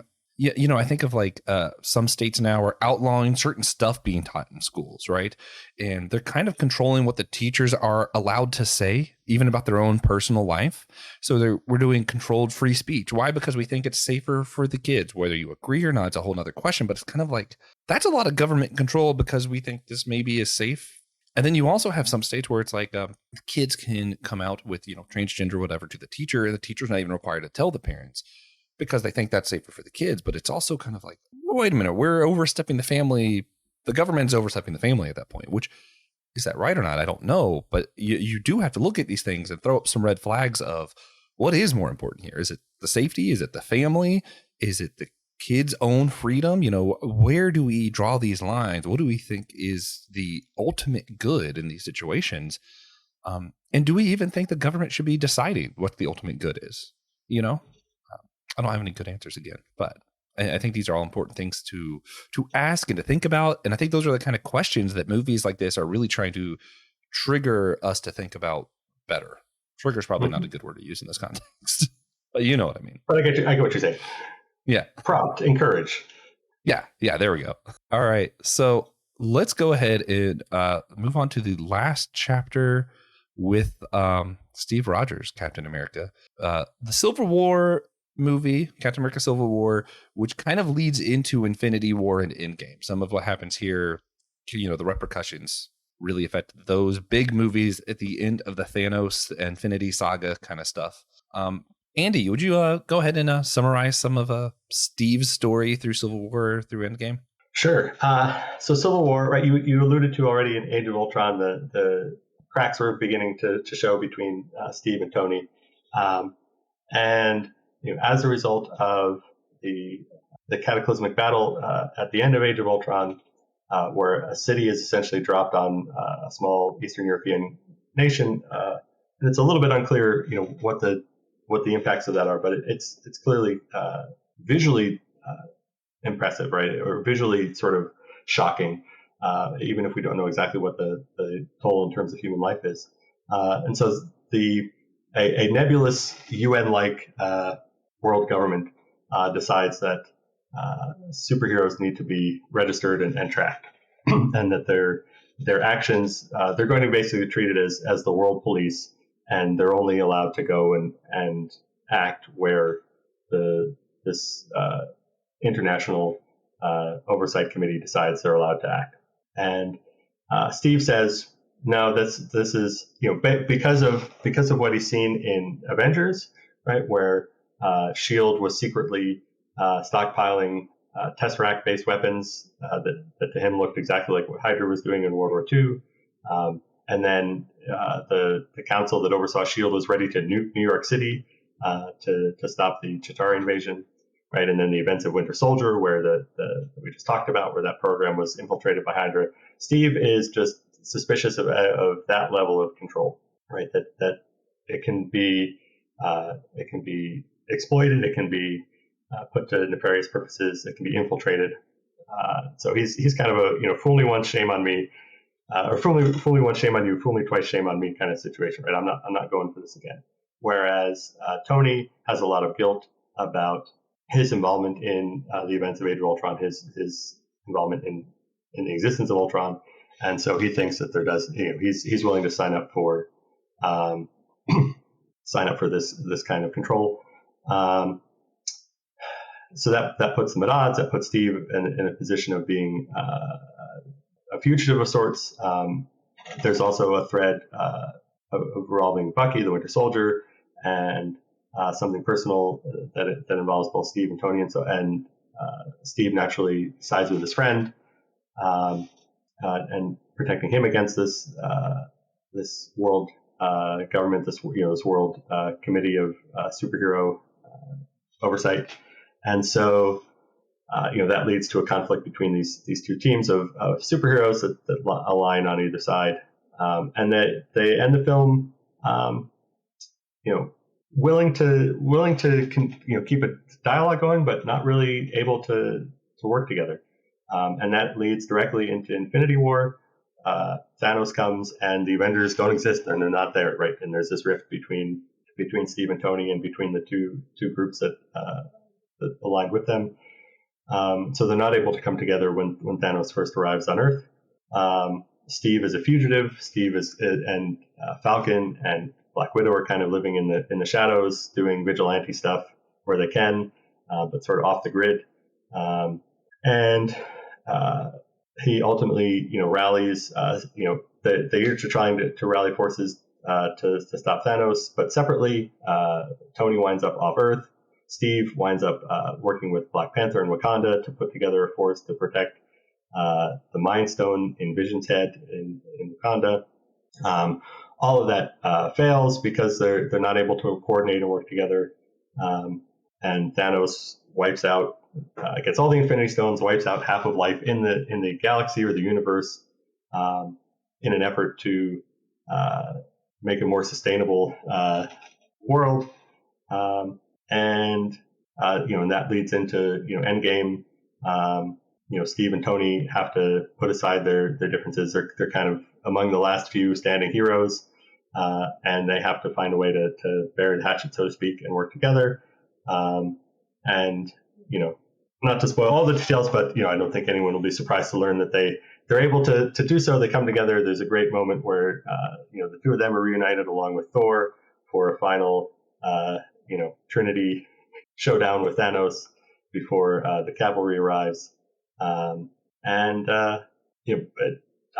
think of like some states now are outlawing certain stuff being taught in schools, right? And they're kind of controlling what the teachers are allowed to say, even about their own personal life. So we're doing controlled free speech. Why? Because we think it's safer for the kids. Whether you agree or not, it's a whole other question. But it's kind of like that's a lot of government control because we think this maybe is safe. And then you also have some states where it's like kids can come out with, transgender or whatever to the teacher, and the teacher's not even required to tell the parents because they think that's safer for the kids. But it's also kind of like, wait a minute, we're overstepping the family. The government's overstepping the family at that point, which is that right or not? I don't know. But you do have to look at these things and throw up some red flags of what is more important here. Is it the safety? Is it the family? Is it the kids' own freedom? Where do we draw these lines? What do we think is the ultimate good in these situations? And do we even think the government should be deciding what the ultimate good is? I don't have any good answers again, but I think these are all important things to ask and to think about. And I think those are the kind of questions that movies like this are really trying to trigger us to think about better. Trigger is probably not a good word to use in this context, but you know what I mean. But I get what you're saying. Yeah. Prompt, encourage. Yeah, there we go. All right. So let's go ahead and move on to the last chapter with Steve Rogers, Captain America. The Civil War movie, Captain America Civil War, which kind of leads into Infinity War and Endgame. Some of what happens here, the repercussions really affect those big movies at the end of the Thanos Infinity Saga kind of stuff. Andy, would you go ahead and summarize some of Steve's story through Civil War through Endgame? Sure. So Civil War, right? You alluded to already in Age of Ultron, the cracks were beginning to show between Steve and Tony, and as a result of the cataclysmic battle at the end of Age of Ultron, where a city is essentially dropped on a small Eastern European nation, and it's a little bit unclear, what the impacts of that are, but it's clearly visually impressive, right? Or visually sort of shocking, even if we don't know exactly what the toll in terms of human life is. And so a nebulous UN-like world government decides that superheroes need to be registered and tracked, and that their actions, they're going to basically treat it as the world police, and they're only allowed to go and act where this international oversight committee decides they're allowed to act. And Steve says, no, this is because of what he's seen in Avengers, right, where Shield was secretly stockpiling Tesseract-based weapons that to him looked exactly like what Hydra was doing in World War II. And then the council that oversaw Shield was ready to nuke New York City to stop the Chitauri invasion, right? And then the events of Winter Soldier, where we just talked about, where that program was infiltrated by Hydra. Steve is just suspicious of that level of control, right? That it can be exploited, it can be put to nefarious purposes, it can be infiltrated. So he's kind of a fool me once, shame on me. Or fool me once, shame on you. Fool me twice, shame on me kind of situation, right? I'm not going for this again. Whereas Tony has a lot of guilt about his involvement in the events of Age of Ultron, his involvement in the existence of Ultron, and so he thinks that there does. He's willing to sign up for this kind of control. So that puts them at odds. That puts Steve in a position of being a fugitive of sorts. There's also a thread involving Bucky, the Winter Soldier, and something personal that involves both Steve and Tony. And Steve naturally sides with his friend and protecting him against this world government, this world committee of superhero oversight. And so that leads to a conflict between these two teams of superheroes that align on either side, and they end the film, willing to keep a dialogue going, but not really able to work together. And that leads directly into Infinity War. Thanos comes, and the Avengers don't exist, and they're not there, right? And there's this rift between Steve and Tony, and between the two groups that aligned with them. So they're not able to come together when Thanos first arrives on Earth. Steve is a fugitive. And Falcon and Black Widow are kind of living in the shadows, doing vigilante stuff where they can, but sort of off the grid. And he ultimately, rallies. They are trying to rally forces to stop Thanos, but separately, Tony winds up off Earth. Steve winds up working with Black Panther and Wakanda to put together a force to protect the Mind Stone in Vision's head in Wakanda. All of that fails because they're not able to coordinate and work together. And Thanos wipes out, gets all the Infinity Stones, wipes out half of life in the galaxy or the universe, in an effort to make a more sustainable world. And that leads into Endgame. Steve and Tony have to put aside their differences. They're kind of among the last few standing heroes, and they have to find a way to bury the hatchet, so to speak, and work together. And not to spoil all the details, but I don't think anyone will be surprised to learn that they're able to do so. They come together. There's a great moment where the two of them are reunited along with Thor for a final Trinity showdown with Thanos before the cavalry arrives. I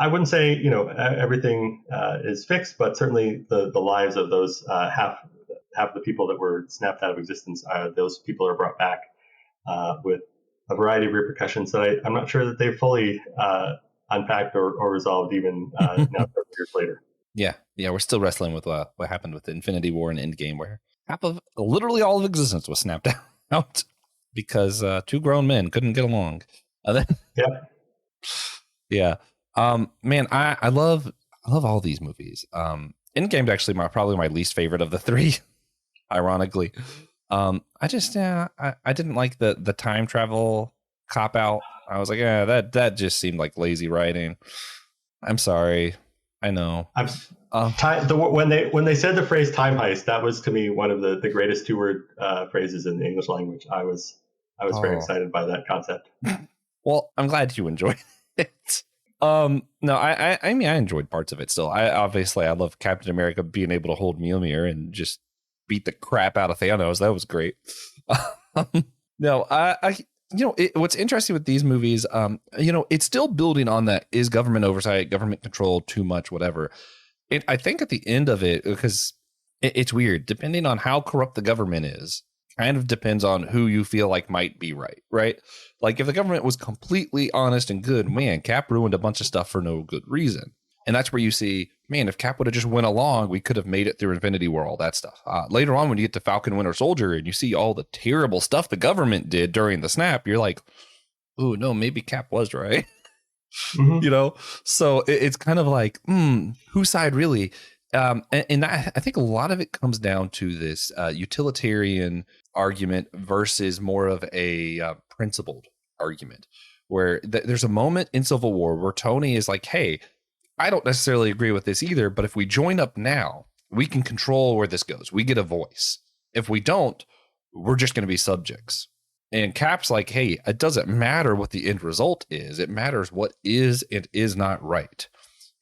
wouldn't say everything is fixed, but certainly the lives of those half the people that were snapped out of existence, those people are brought back with a variety of repercussions that I'm not sure that they've fully unpacked or resolved even now 30 years later. Yeah, we're still wrestling with what happened with Infinity War and Endgame, where literally all of existence was snapped out because two grown men couldn't get along. Yeah. Man, I love all these movies. Endgame's actually probably my least favorite of the three, ironically. I didn't like the time travel cop out. I was like, that just seemed like lazy writing. I'm sorry. I know. When they said the phrase "time heist," that was to me one of the greatest two-word phrases in the English language. I was very excited by that concept. Well, I'm glad you enjoyed it. No, I mean, I enjoyed parts of it still. I love Captain America being able to hold Mjolnir and just beat the crap out of Thanos. That was great. No, what's interesting with these movies, it's still building on that. Is government oversight, government control too much, whatever. I think at the end of it, because it's weird, depending on how corrupt the government is, kind of depends on who you feel like might be right? Like if the government was completely honest and good, man, Cap ruined a bunch of stuff for no good reason. And that's where you see, man, if Cap would have just went along, we could have made it through Infinity War, all that stuff. Later on, when you get to Falcon Winter Soldier and you see all the terrible stuff the government did during the snap, you're like, oh, no, maybe Cap was right. Mm-hmm. So it's kind of like, whose side really? And I think a lot of it comes down to this utilitarian argument versus more of a principled argument, where there's a moment in Civil War where Tony is like, hey, I don't necessarily agree with this either, but if we join up now, we can control where this goes. We get a voice. If we don't, we're just going to be subjects. And Cap's like, hey, it doesn't matter what the end result is. It matters what is and is not right.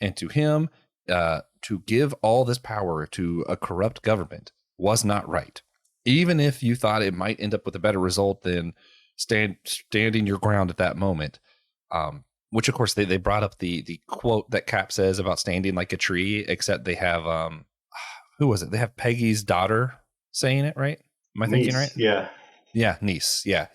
And to him, to give all this power to a corrupt government was not right. Even if you thought it might end up with a better result than standing your ground at that moment. Which, of course, they brought up the quote that Cap says about standing like a tree, except they have, who was it? They have Peggy's daughter saying it, right? Am I thinking right? Yeah. Yeah, niece. Yeah.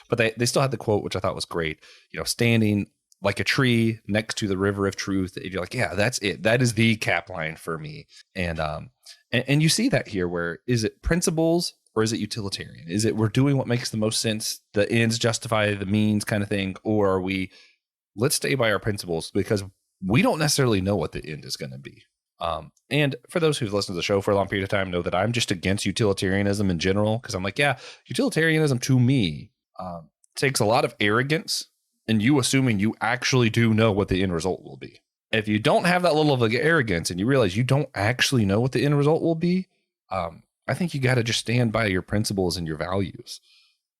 But they still had the quote, which I thought was great. Standing like a tree next to the river of truth. And you're like, yeah, that's it. That is the Cap line for me. And you see that here, where is it principles or is it utilitarian? Is it we're doing what makes the most sense, the ends justify the means kind of thing, or are we let's stay by our principles because we don't necessarily know what the end is going to be. And for those who've listened to the show for a long period of time know that I'm just against utilitarianism in general, because I'm like, yeah, utilitarianism to me takes a lot of arrogance and you assuming you actually do know what the end result will be. If you don't have that level of arrogance and you realize you don't actually know what the end result will be, I think you got to just stand by your principles and your values.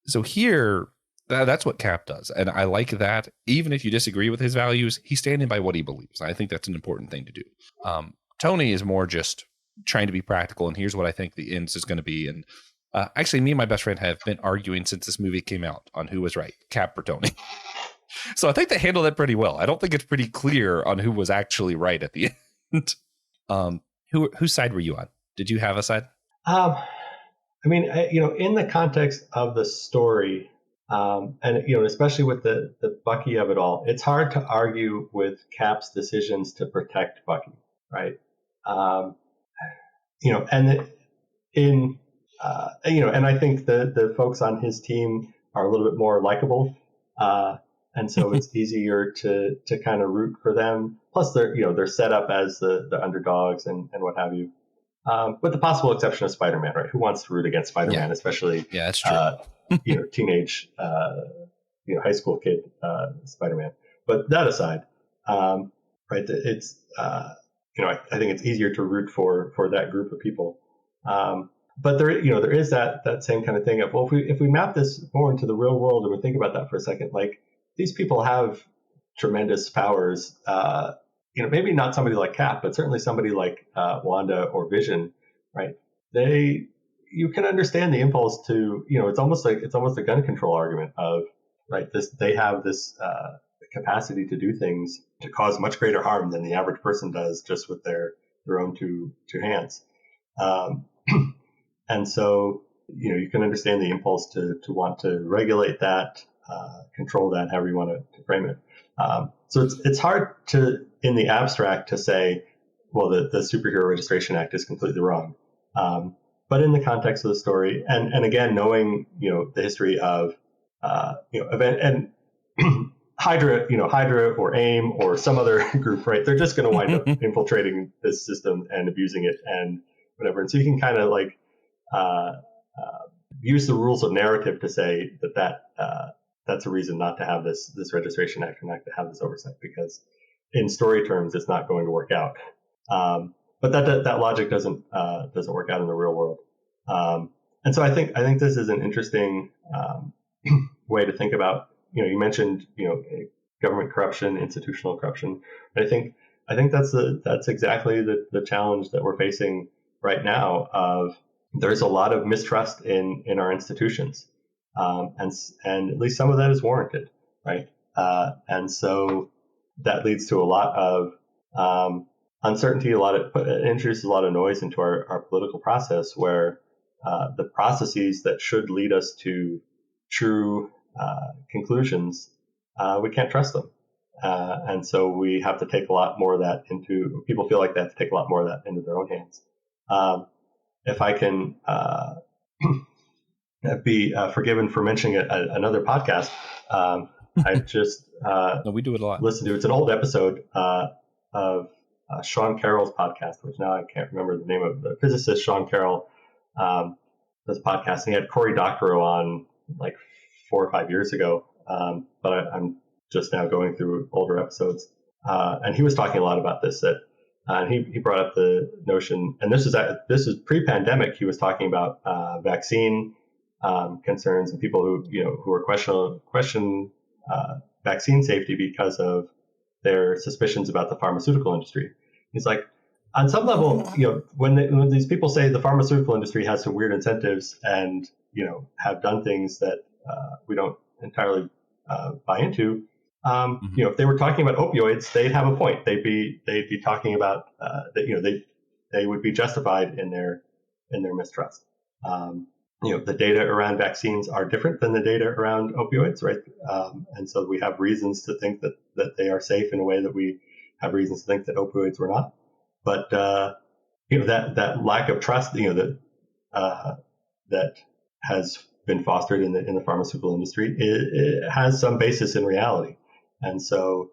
So here, that's what Cap does. And I like that. Even if you disagree with his values, he's standing by what he believes. I think that's an important thing to do. Tony is more just trying to be practical. And here's what I think the ends is going to be. And actually, me and my best friend have been arguing since this movie came out on who was right, Cap or Tony. So I think they handled that pretty well. I don't think it's pretty clear on who was actually right at the end. Whose side were you on? Did you have a side? I mean, in the context of the story, and especially with the Bucky of it all, it's hard to argue with Cap's decisions to protect Bucky, right? And I think the folks on his team are a little bit more likable. And so it's easier to kind of root for them. Plus, they're set up as the underdogs and what have you. With the possible exception of Spider-Man, right? Who wants to root against Spider-Man, especially that's true. Teenage, high school kid Spider-Man. But that aside, right? It's I think it's easier to root for that group of people. But there is that same kind of thing of, well, if we map this more into the real world and we think about that for a second, like, these people have tremendous powers. Maybe not somebody like Cap, but certainly somebody like Wanda or Vision, right? You can understand the impulse to, it's almost a gun control argument of, right? They have this capacity to do things to cause much greater harm than the average person does just with their own two hands. And so, you can understand the impulse to want to regulate that, control that, however you want to frame it. So it's hard to, in the abstract, to say, well, the Superhero Registration Act is completely wrong. But in the context of the story, and again, knowing, the history of, event and Hydra or AIM or some other group, right? They're just going to wind up infiltrating this system and abusing it and whatever. And so you can kind of like use the rules of narrative to say that that's a reason not to have this registration act and not to have this oversight, because in story terms, it's not going to work out. But that logic doesn't work out in the real world. And so I think this is an interesting way to think about. You mentioned government corruption, institutional corruption. I think that's exactly the challenge that we're facing right now. Of there's a lot of mistrust in our institutions. And at least some of that is warranted, right? And so that leads to a lot of uncertainty. It introduces a lot of noise into our political process, where the processes that should lead us to true conclusions, we can't trust them, and so we have to take a lot more of that into. People feel like they have to take a lot more of that into their own hands. If I can. Be forgiven for mentioning another podcast. I just No, we do it a lot. Listened to. It's an old episode of Sean Carroll's podcast, which now I can't remember the name of. The physicist Sean Carroll does a podcast, and he had Cory Doctorow on like 4 or 5 years ago. But I'm just now going through older episodes, and he was talking a lot about this. And he brought up the notion, and this is pre-pandemic. He was talking about vaccine concerns and people who are question vaccine safety because of their suspicions about the pharmaceutical industry. He's like, on some level, when these people say the pharmaceutical industry has some weird incentives and have done things that we don't entirely buy into, if they were talking about opioids, they'd have a point. They'd be talking about that. They would be justified in their mistrust. The data around vaccines are different than the data around opioids, right? And so we have reasons to think that they are safe in a way that we have reasons to think that opioids were not. But that lack of trust, that has been fostered in the pharmaceutical industry, it has some basis in reality. And so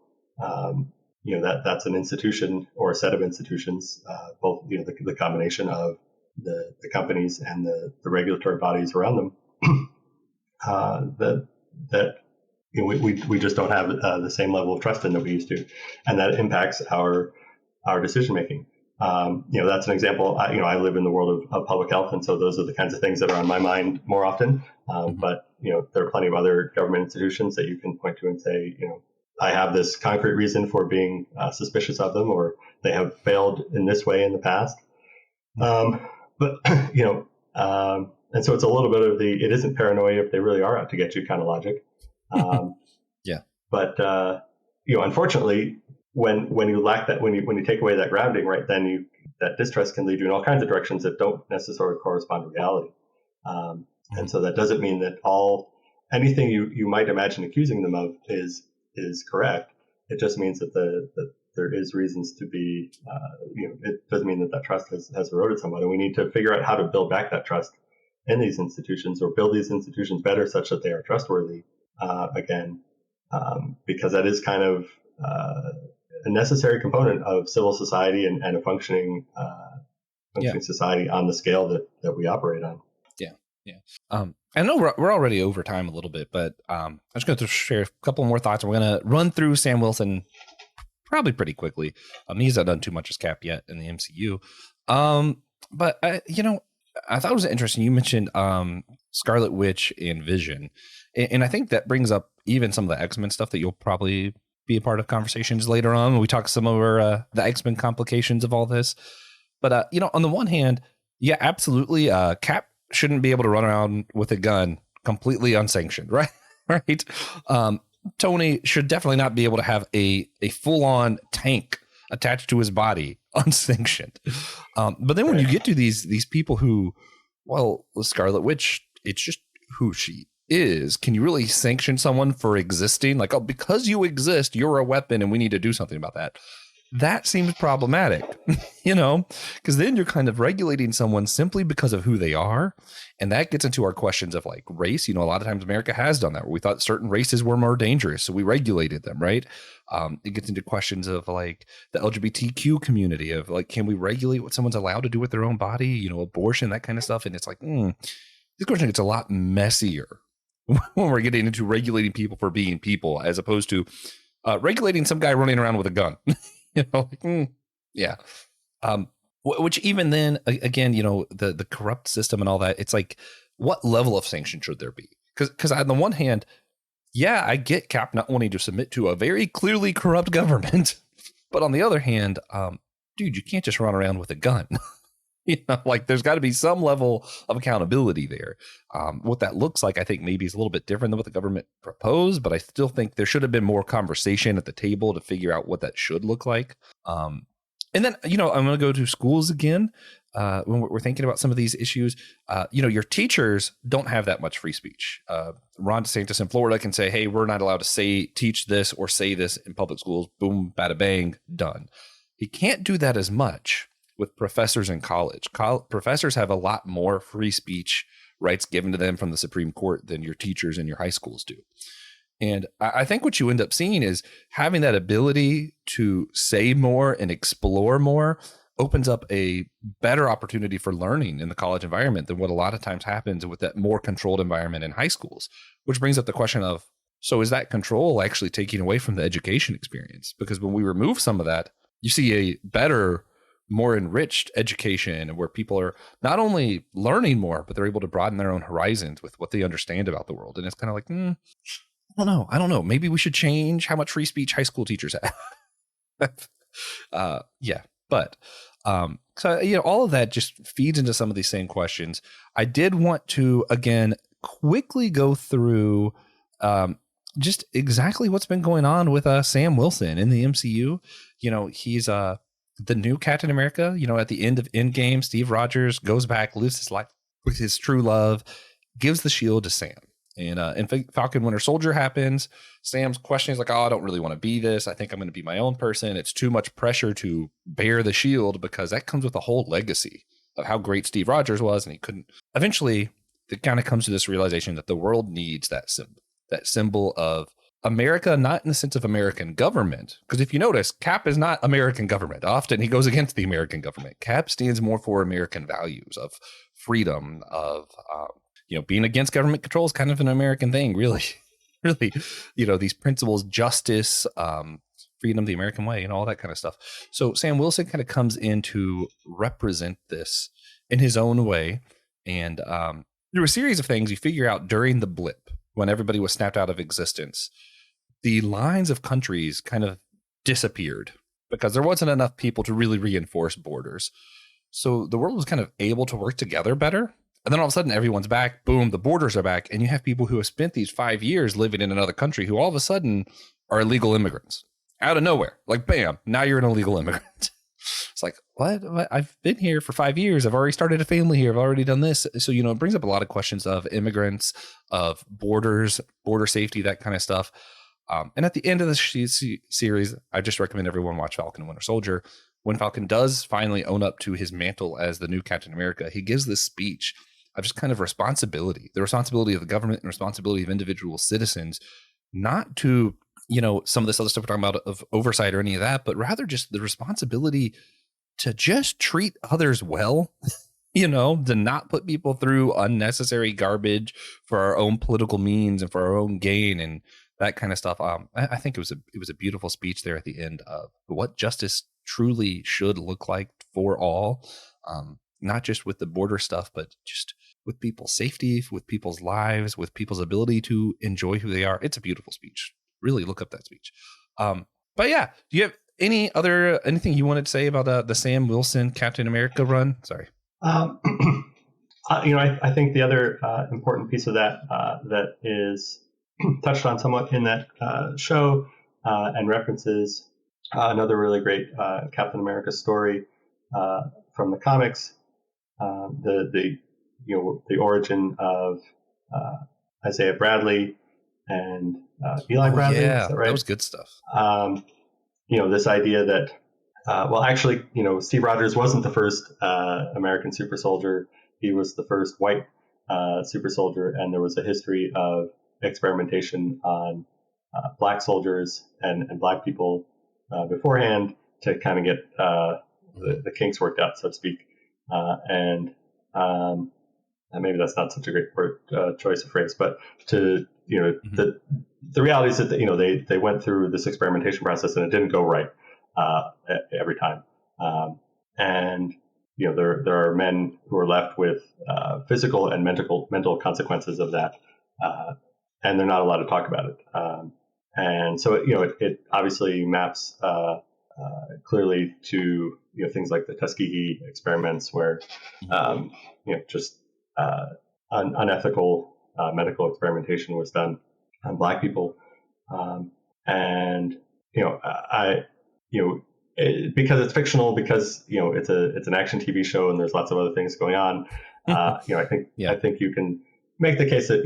that's an institution or a set of institutions, both the combination of the companies and the regulatory bodies around them, that we just don't have the same level of trust in that we used to, and that impacts our decision making. That's an example. I live in the world of public health, and so those are the kinds of things that are on my mind more often. But there are plenty of other government institutions that you can point to and say, I have this concrete reason for being suspicious of them, or they have failed in this way in the past. And so it's a little bit of it isn't paranoia if they really are out to get you kind of logic. Yeah. But unfortunately, when you lack that, when you take away that grounding, right, then that distrust can lead you in all kinds of directions that don't necessarily correspond to reality. And so that doesn't mean that anything you might imagine accusing them of is correct. It just means that there is reasons to be. It doesn't mean that trust has eroded somewhat, and we need to figure out how to build back that trust in these institutions, or build these institutions better such that they are trustworthy again, because that is kind of a necessary component of civil society and a functioning society on the scale that we operate on. Yeah. I know we're already over time a little bit, but I'm just going to share a couple more thoughts. We're going to run through Sam Wilson probably pretty quickly. He's not done too much as Cap yet in the MCU. But I thought it was interesting. You mentioned Scarlet Witch and Vision, and I think that brings up even some of the X-Men stuff that you'll probably be a part of conversations later on when we talk some of the X-Men complications of all this. But on the one hand, yeah, absolutely, Cap shouldn't be able to run around with a gun completely unsanctioned, right? Right. Tony should definitely not be able to have a full-on tank attached to his body unsanctioned. But then when you get to these people who, well, Scarlet Witch, it's just who she is. Can you really sanction someone for existing? Like, oh, because you exist, you're a weapon and we need to do something about that. That seems problematic, because then you're kind of regulating someone simply because of who they are. And that gets into our questions of like race. A lot of times America has done that, where we thought certain races were more dangerous, so we regulated them, right? It gets into questions of like the LGBTQ community of like, can we regulate what someone's allowed to do with their own body, abortion, that kind of stuff. And it's like, this question gets a lot messier when we're getting into regulating people for being people, as opposed to regulating some guy running around with a gun. Yeah. Which even then, again, the corrupt system and all that, it's like, what level of sanction should there be? Because on the one hand, yeah, I get Cap not wanting to submit to a very clearly corrupt government. But on the other hand, dude, you can't just run around with a gun. Like there's got to be some level of accountability there. What that looks like, I think maybe is a little bit different than what the government proposed, but I still think there should have been more conversation at the table to figure out what that should look like. And then, I'm going to go to schools again. When we're thinking about some of these issues, your teachers don't have that much free speech. Ron DeSantis in Florida can say, hey, we're not allowed to teach this or say this in public schools. Boom, bada bang, done. He can't do that as much with professors in college. Professors have a lot more free speech rights given to them from the Supreme Court than your teachers in your high schools do. And I think what you end up seeing is having that ability to say more and explore more opens up a better opportunity for learning in the college environment than what a lot of times happens with that more controlled environment in high schools, which brings up the question of, so is that control actually taking away from the education experience? Because when we remove some of that, you see a better, more enriched education where people are not only learning more, but they're able to broaden their own horizons with what they understand about the world. And it's kind of like, I don't know. Maybe we should change how much free speech high school teachers have. Yeah. But so, all of that just feeds into some of these same questions. I did want to, again, quickly go through just exactly what's been going on with Sam Wilson in the MCU. He's the new Captain America. At the end of Endgame, Steve Rogers goes back, lives his life with his true love, gives the shield to Sam. And Falcon Winter Soldier happens. Sam's question is like, oh, I don't really want to be this. I think I'm going to be my own person. It's too much pressure to bear the shield because that comes with a whole legacy of how great Steve Rogers was. And he couldn't. Eventually, it kind of comes to this realization that the world needs that symbol of America, not in the sense of American government, because if you notice, Cap is not American government. Often he goes against the American government. Cap stands more for American values of freedom, of being against government control is kind of an American thing, really. Really, these principles, justice, freedom, the American way, all that kind of stuff. So Sam Wilson kind of comes in to represent this in his own way. And through a series of things, you figure out during the blip, when everybody was snapped out of existence, the lines of countries kind of disappeared because there wasn't enough people to really reinforce borders. So the world was kind of able to work together better. And then all of a sudden, everyone's back. Boom, the borders are back. And you have people who have spent these 5 years living in another country who all of a sudden are illegal immigrants out of nowhere. Like, bam, now you're an illegal immigrant. It's like, what? I've been here for 5 years. I've already started a family here. I've already done this. So, it brings up a lot of questions of immigrants, of borders, border safety, that kind of stuff. And at the end of the series, I just recommend everyone watch Falcon and Winter Soldier. When Falcon does finally own up to his mantle as the new Captain America, he gives this speech of just kind of responsibility, the responsibility of the government and responsibility of individual citizens, not to, some of this other stuff we're talking about of oversight or any of that, but rather just the responsibility to just treat others well, to not put people through unnecessary garbage for our own political means and for our own gain and that kind of stuff. I think it was a beautiful speech there at the end of what justice truly should look like for all, not just with the border stuff, but just with people's safety, with people's lives, with people's ability to enjoy who they are. It's a beautiful speech. Really look up that speech. But yeah, do you have anything you wanted to say about the Sam Wilson Captain America run? Sorry. I think the other important piece of that that is touched on somewhat in that show and references another really great Captain America story from the comics, the origin of Isaiah Bradley and Eli Bradley. Yeah, is that right? That was good stuff. This idea that, Steve Rogers wasn't the first American super soldier. He was the first white super soldier, and there was a history of experimentation on black soldiers and black people beforehand to kind of get the kinks worked out, so to speak. And maybe that's not such a great word, choice of phrase, but the reality is that they went through this experimentation process and it didn't go right every time. And there are men who are left with physical and mental consequences of that, and they're not allowed to talk about it. And so it obviously maps clearly to things like the Tuskegee experiments, where just unethical medical experimentation was done on black people, because it's fictional, because it's an action TV show and there's lots of other things going on. I think you can make the case that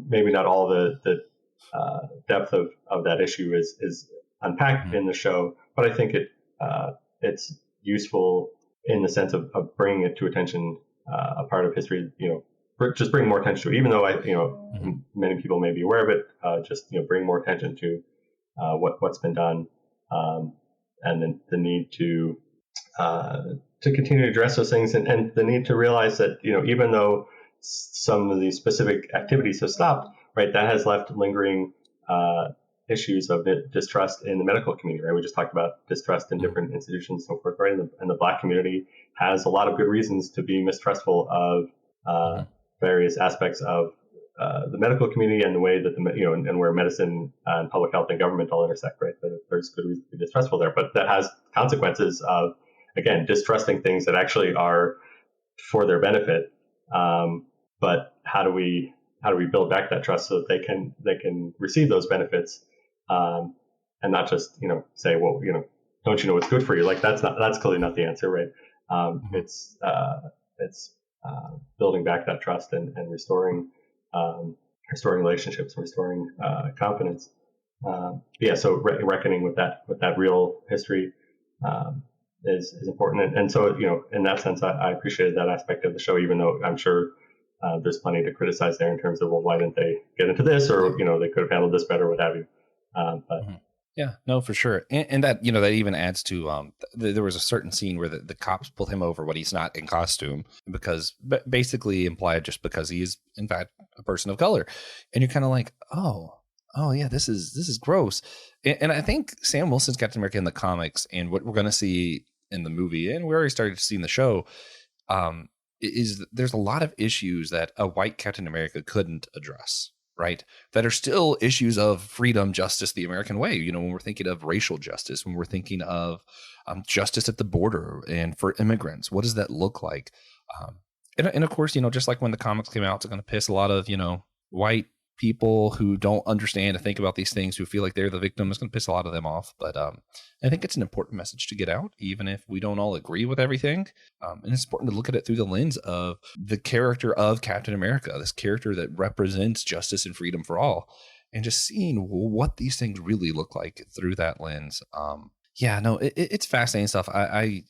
maybe not all the depth of that issue is unpacked in the show, but I think it's useful in the sense of bringing it to attention, a part of history. Just bring more attention to it, even though many people may be aware of it. Just bring more attention to what's been done, and then the need to continue to address those things, and the need to realize that even though some of these specific activities have stopped, right, that has left lingering issues of distrust in the medical community. Right, we just talked about distrust in different institutions and so forth. Right, and the Black community has a lot of good reasons to be mistrustful of various aspects of the medical community and the way that and where medicine and public health and government all intersect. Right, there's good reason to be distrustful there, but that has consequences of, again, distrusting things that actually are for their benefit. But how do we build back that trust so that they can receive those benefits, and not just say, well, don't you know what's good for you? Like that's clearly not the answer, right? It's building back that trust and restoring relationships, and restoring confidence. So reckoning with that real history is important, and so in that sense, I appreciated that aspect of the show, even though I'm sure there's plenty to criticize there in terms of, well, why didn't they get into this, or they could have handled this better, what have you. But Yeah, no, for sure. And that, that even adds to, there was a certain scene where the cops pulled him over when he's not in costume because basically implied just because he is in fact a person of color. And you're kind of like, oh yeah, this is gross. And I think Sam Wilson's Captain America in the comics and what we're going to see in the movie, and we already started to see in the show, is there's a lot of issues that a white Captain America couldn't address. Right, that are still issues of freedom, justice, the American way. When we're thinking of racial justice, when we're thinking of justice at the border and for immigrants, what does that look like? And of course, just like when the comics came out, it's going to piss a lot of white people who don't understand and think about these things, who feel like they're the victim. It's going to piss a lot of them off. But I think it's an important message to get out, even if we don't all agree with everything. And it's important to look at it through the lens of the character of Captain America, this character that represents justice and freedom for all, and just seeing what these things really look like through that lens. It's fascinating stuff. I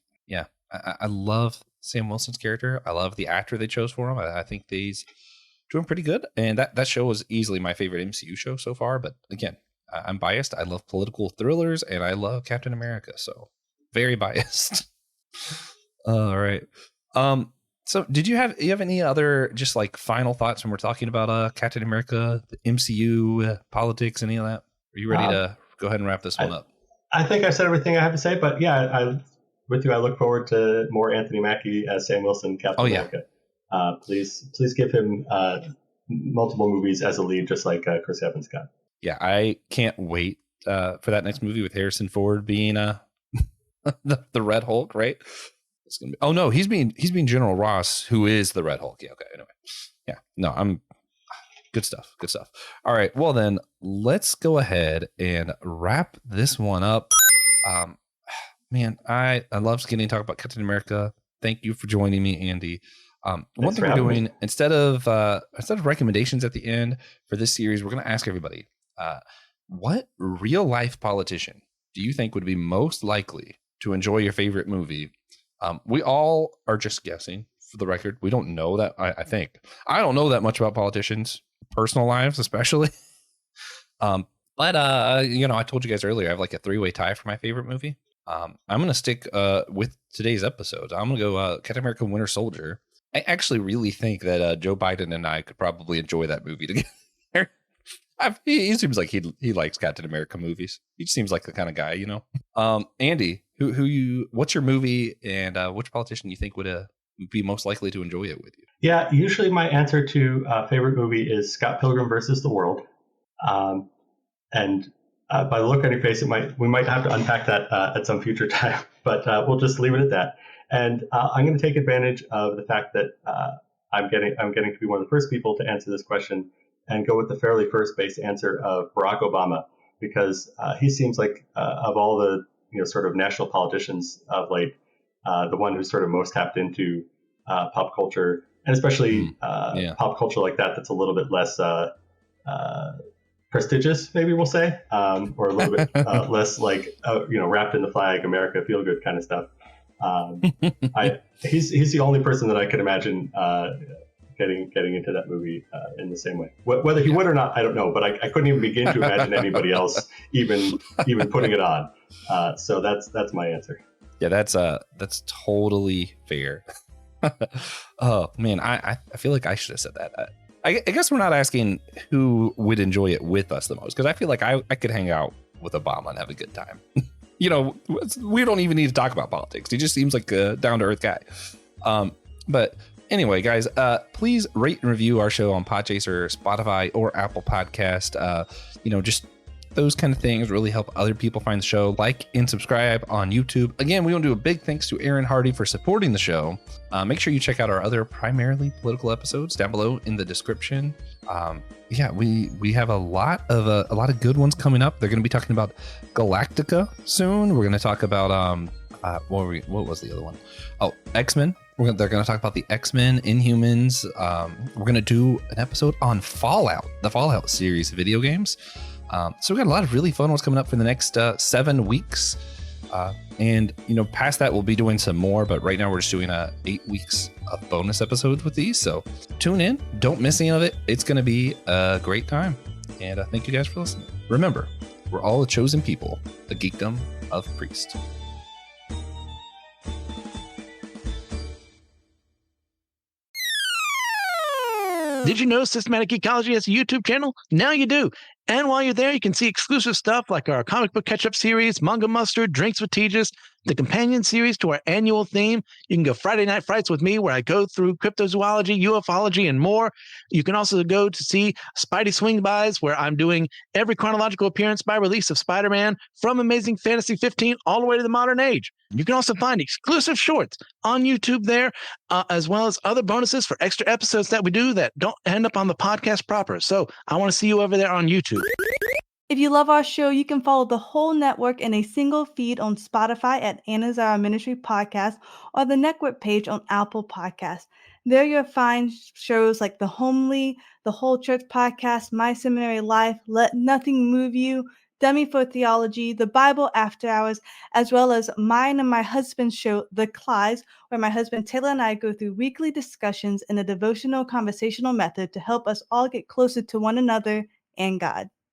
love Sam Wilson's character. I love the actor they chose for him. I think he's doing pretty good. And that show was easily my favorite MCU show so far. But again, I'm biased. I love political thrillers and I love Captain America. So very biased. All right. So did you have any other just like final thoughts when we're talking about Captain America, the MCU, politics, any of that? Are you ready to go ahead and wrap this one up? I think I said everything I have to say, but yeah, with you, I look forward to more Anthony Mackie as Sam Wilson, Captain America. Please give him multiple movies as a lead, just like Chris Evans got. Yeah, I can't wait for that next movie with Harrison Ford being the Red Hulk, right? It's gonna be. Oh no, he's being General Ross, who is the Red Hulk. Yeah, okay. Anyway, yeah, no, I'm good stuff. Good stuff. All right, well then, let's go ahead and wrap this one up. Man, I love getting to talk about Captain America. Thank you for joining me, Andy. One thing we're doing instead of recommendations at the end for this series, we're going to ask everybody, what real life politician do you think would be most likely to enjoy your favorite movie? We all are just guessing, for the record. We don't know that. I think I don't know that much about politicians' personal lives, especially. But I told you guys earlier, I have like a 3-way tie for my favorite movie. I'm going to stick with today's episode. I'm going to go Captain America Winter Soldier. I actually really think that Joe Biden and I could probably enjoy that movie together. He seems like he likes Captain America movies. He seems like the kind of guy, Andy, what's your movie and which politician you think would be most likely to enjoy it with you? Yeah, usually my answer to favorite movie is Scott Pilgrim versus the World. And by the look on your face, we might have to unpack that at some future time, but we'll just leave it at that. And I'm going to take advantage of the fact that I'm getting to be one of the first people to answer this question and go with the fairly first base answer of Barack Obama, because he seems like of all the sort of national politicians of late, the one who's sort of most tapped into pop culture, and especially pop culture like that's a little bit less prestigious, maybe we'll say, or a little bit less like wrapped in the flag, America, feel good kind of stuff. He's the only person that I could imagine getting into that movie in the same way. Whether he would or not, I don't know, but I couldn't even begin to imagine anybody else even putting it on. So that's my answer. Yeah, that's totally fair. Oh man, I feel like I should have said that. I guess we're not asking who would enjoy it with us the most, because I feel like I could hang out with Obama and have a good time. We don't even need to talk about politics. He just seems like a down-to-earth guy. But anyway, guys, please rate and review our show on Podchaser, Spotify, or Apple Podcast. Just those kind of things really help other people find the show. Like and subscribe on YouTube. Again, we want to do a big thanks to Aaron Hardy for supporting the show. Make sure you check out our other primarily political episodes down below in the description. We have a lot of good ones coming up. They're going to be talking about Galactica soon. We're going to talk about what was the other one? Oh, X-Men. They're going to talk about the X-Men, Inhumans. We're going to do an episode on Fallout, the Fallout series video games. So we got a lot of really fun ones coming up for the next 7 weeks. And past that, we'll be doing some more, but right now we're just doing 8 weeks of bonus episodes with these. So tune in, don't miss any of it. It's going to be a great time. And thank you guys for listening. Remember, We're all a chosen people, a geekdom of priest. Did you know Systematic Ecology has a YouTube channel? Now you do. And while you're there, you can see exclusive stuff like our comic book catch-up series, Manga Mustard, Drinks with Tejas, the companion series to our annual theme. You can go Friday Night Frights with me, where I go through cryptozoology, ufology, and more. You can also go to see Spidey Swing Bys, where I'm doing every chronological appearance by release of Spider-Man from Amazing Fantasy 15 all the way to the modern age. You can also find exclusive shorts on YouTube there, as well as other bonuses for extra episodes that we do that don't end up on the podcast proper. So I want to see you over there on YouTube. If you love our show, you can follow the whole network in a single feed on Spotify at Anazao Ministry Podcast or the network page on Apple Podcasts. There you'll find shows like The Homely, The Whole Church Podcast, My Seminary Life, Let Nothing Move You, Dummy for Theology, The Bible After Hours, as well as mine and my husband's show, The Clydes, where my husband Taylor and I go through weekly discussions in a devotional conversational method to help us all get closer to one another and God.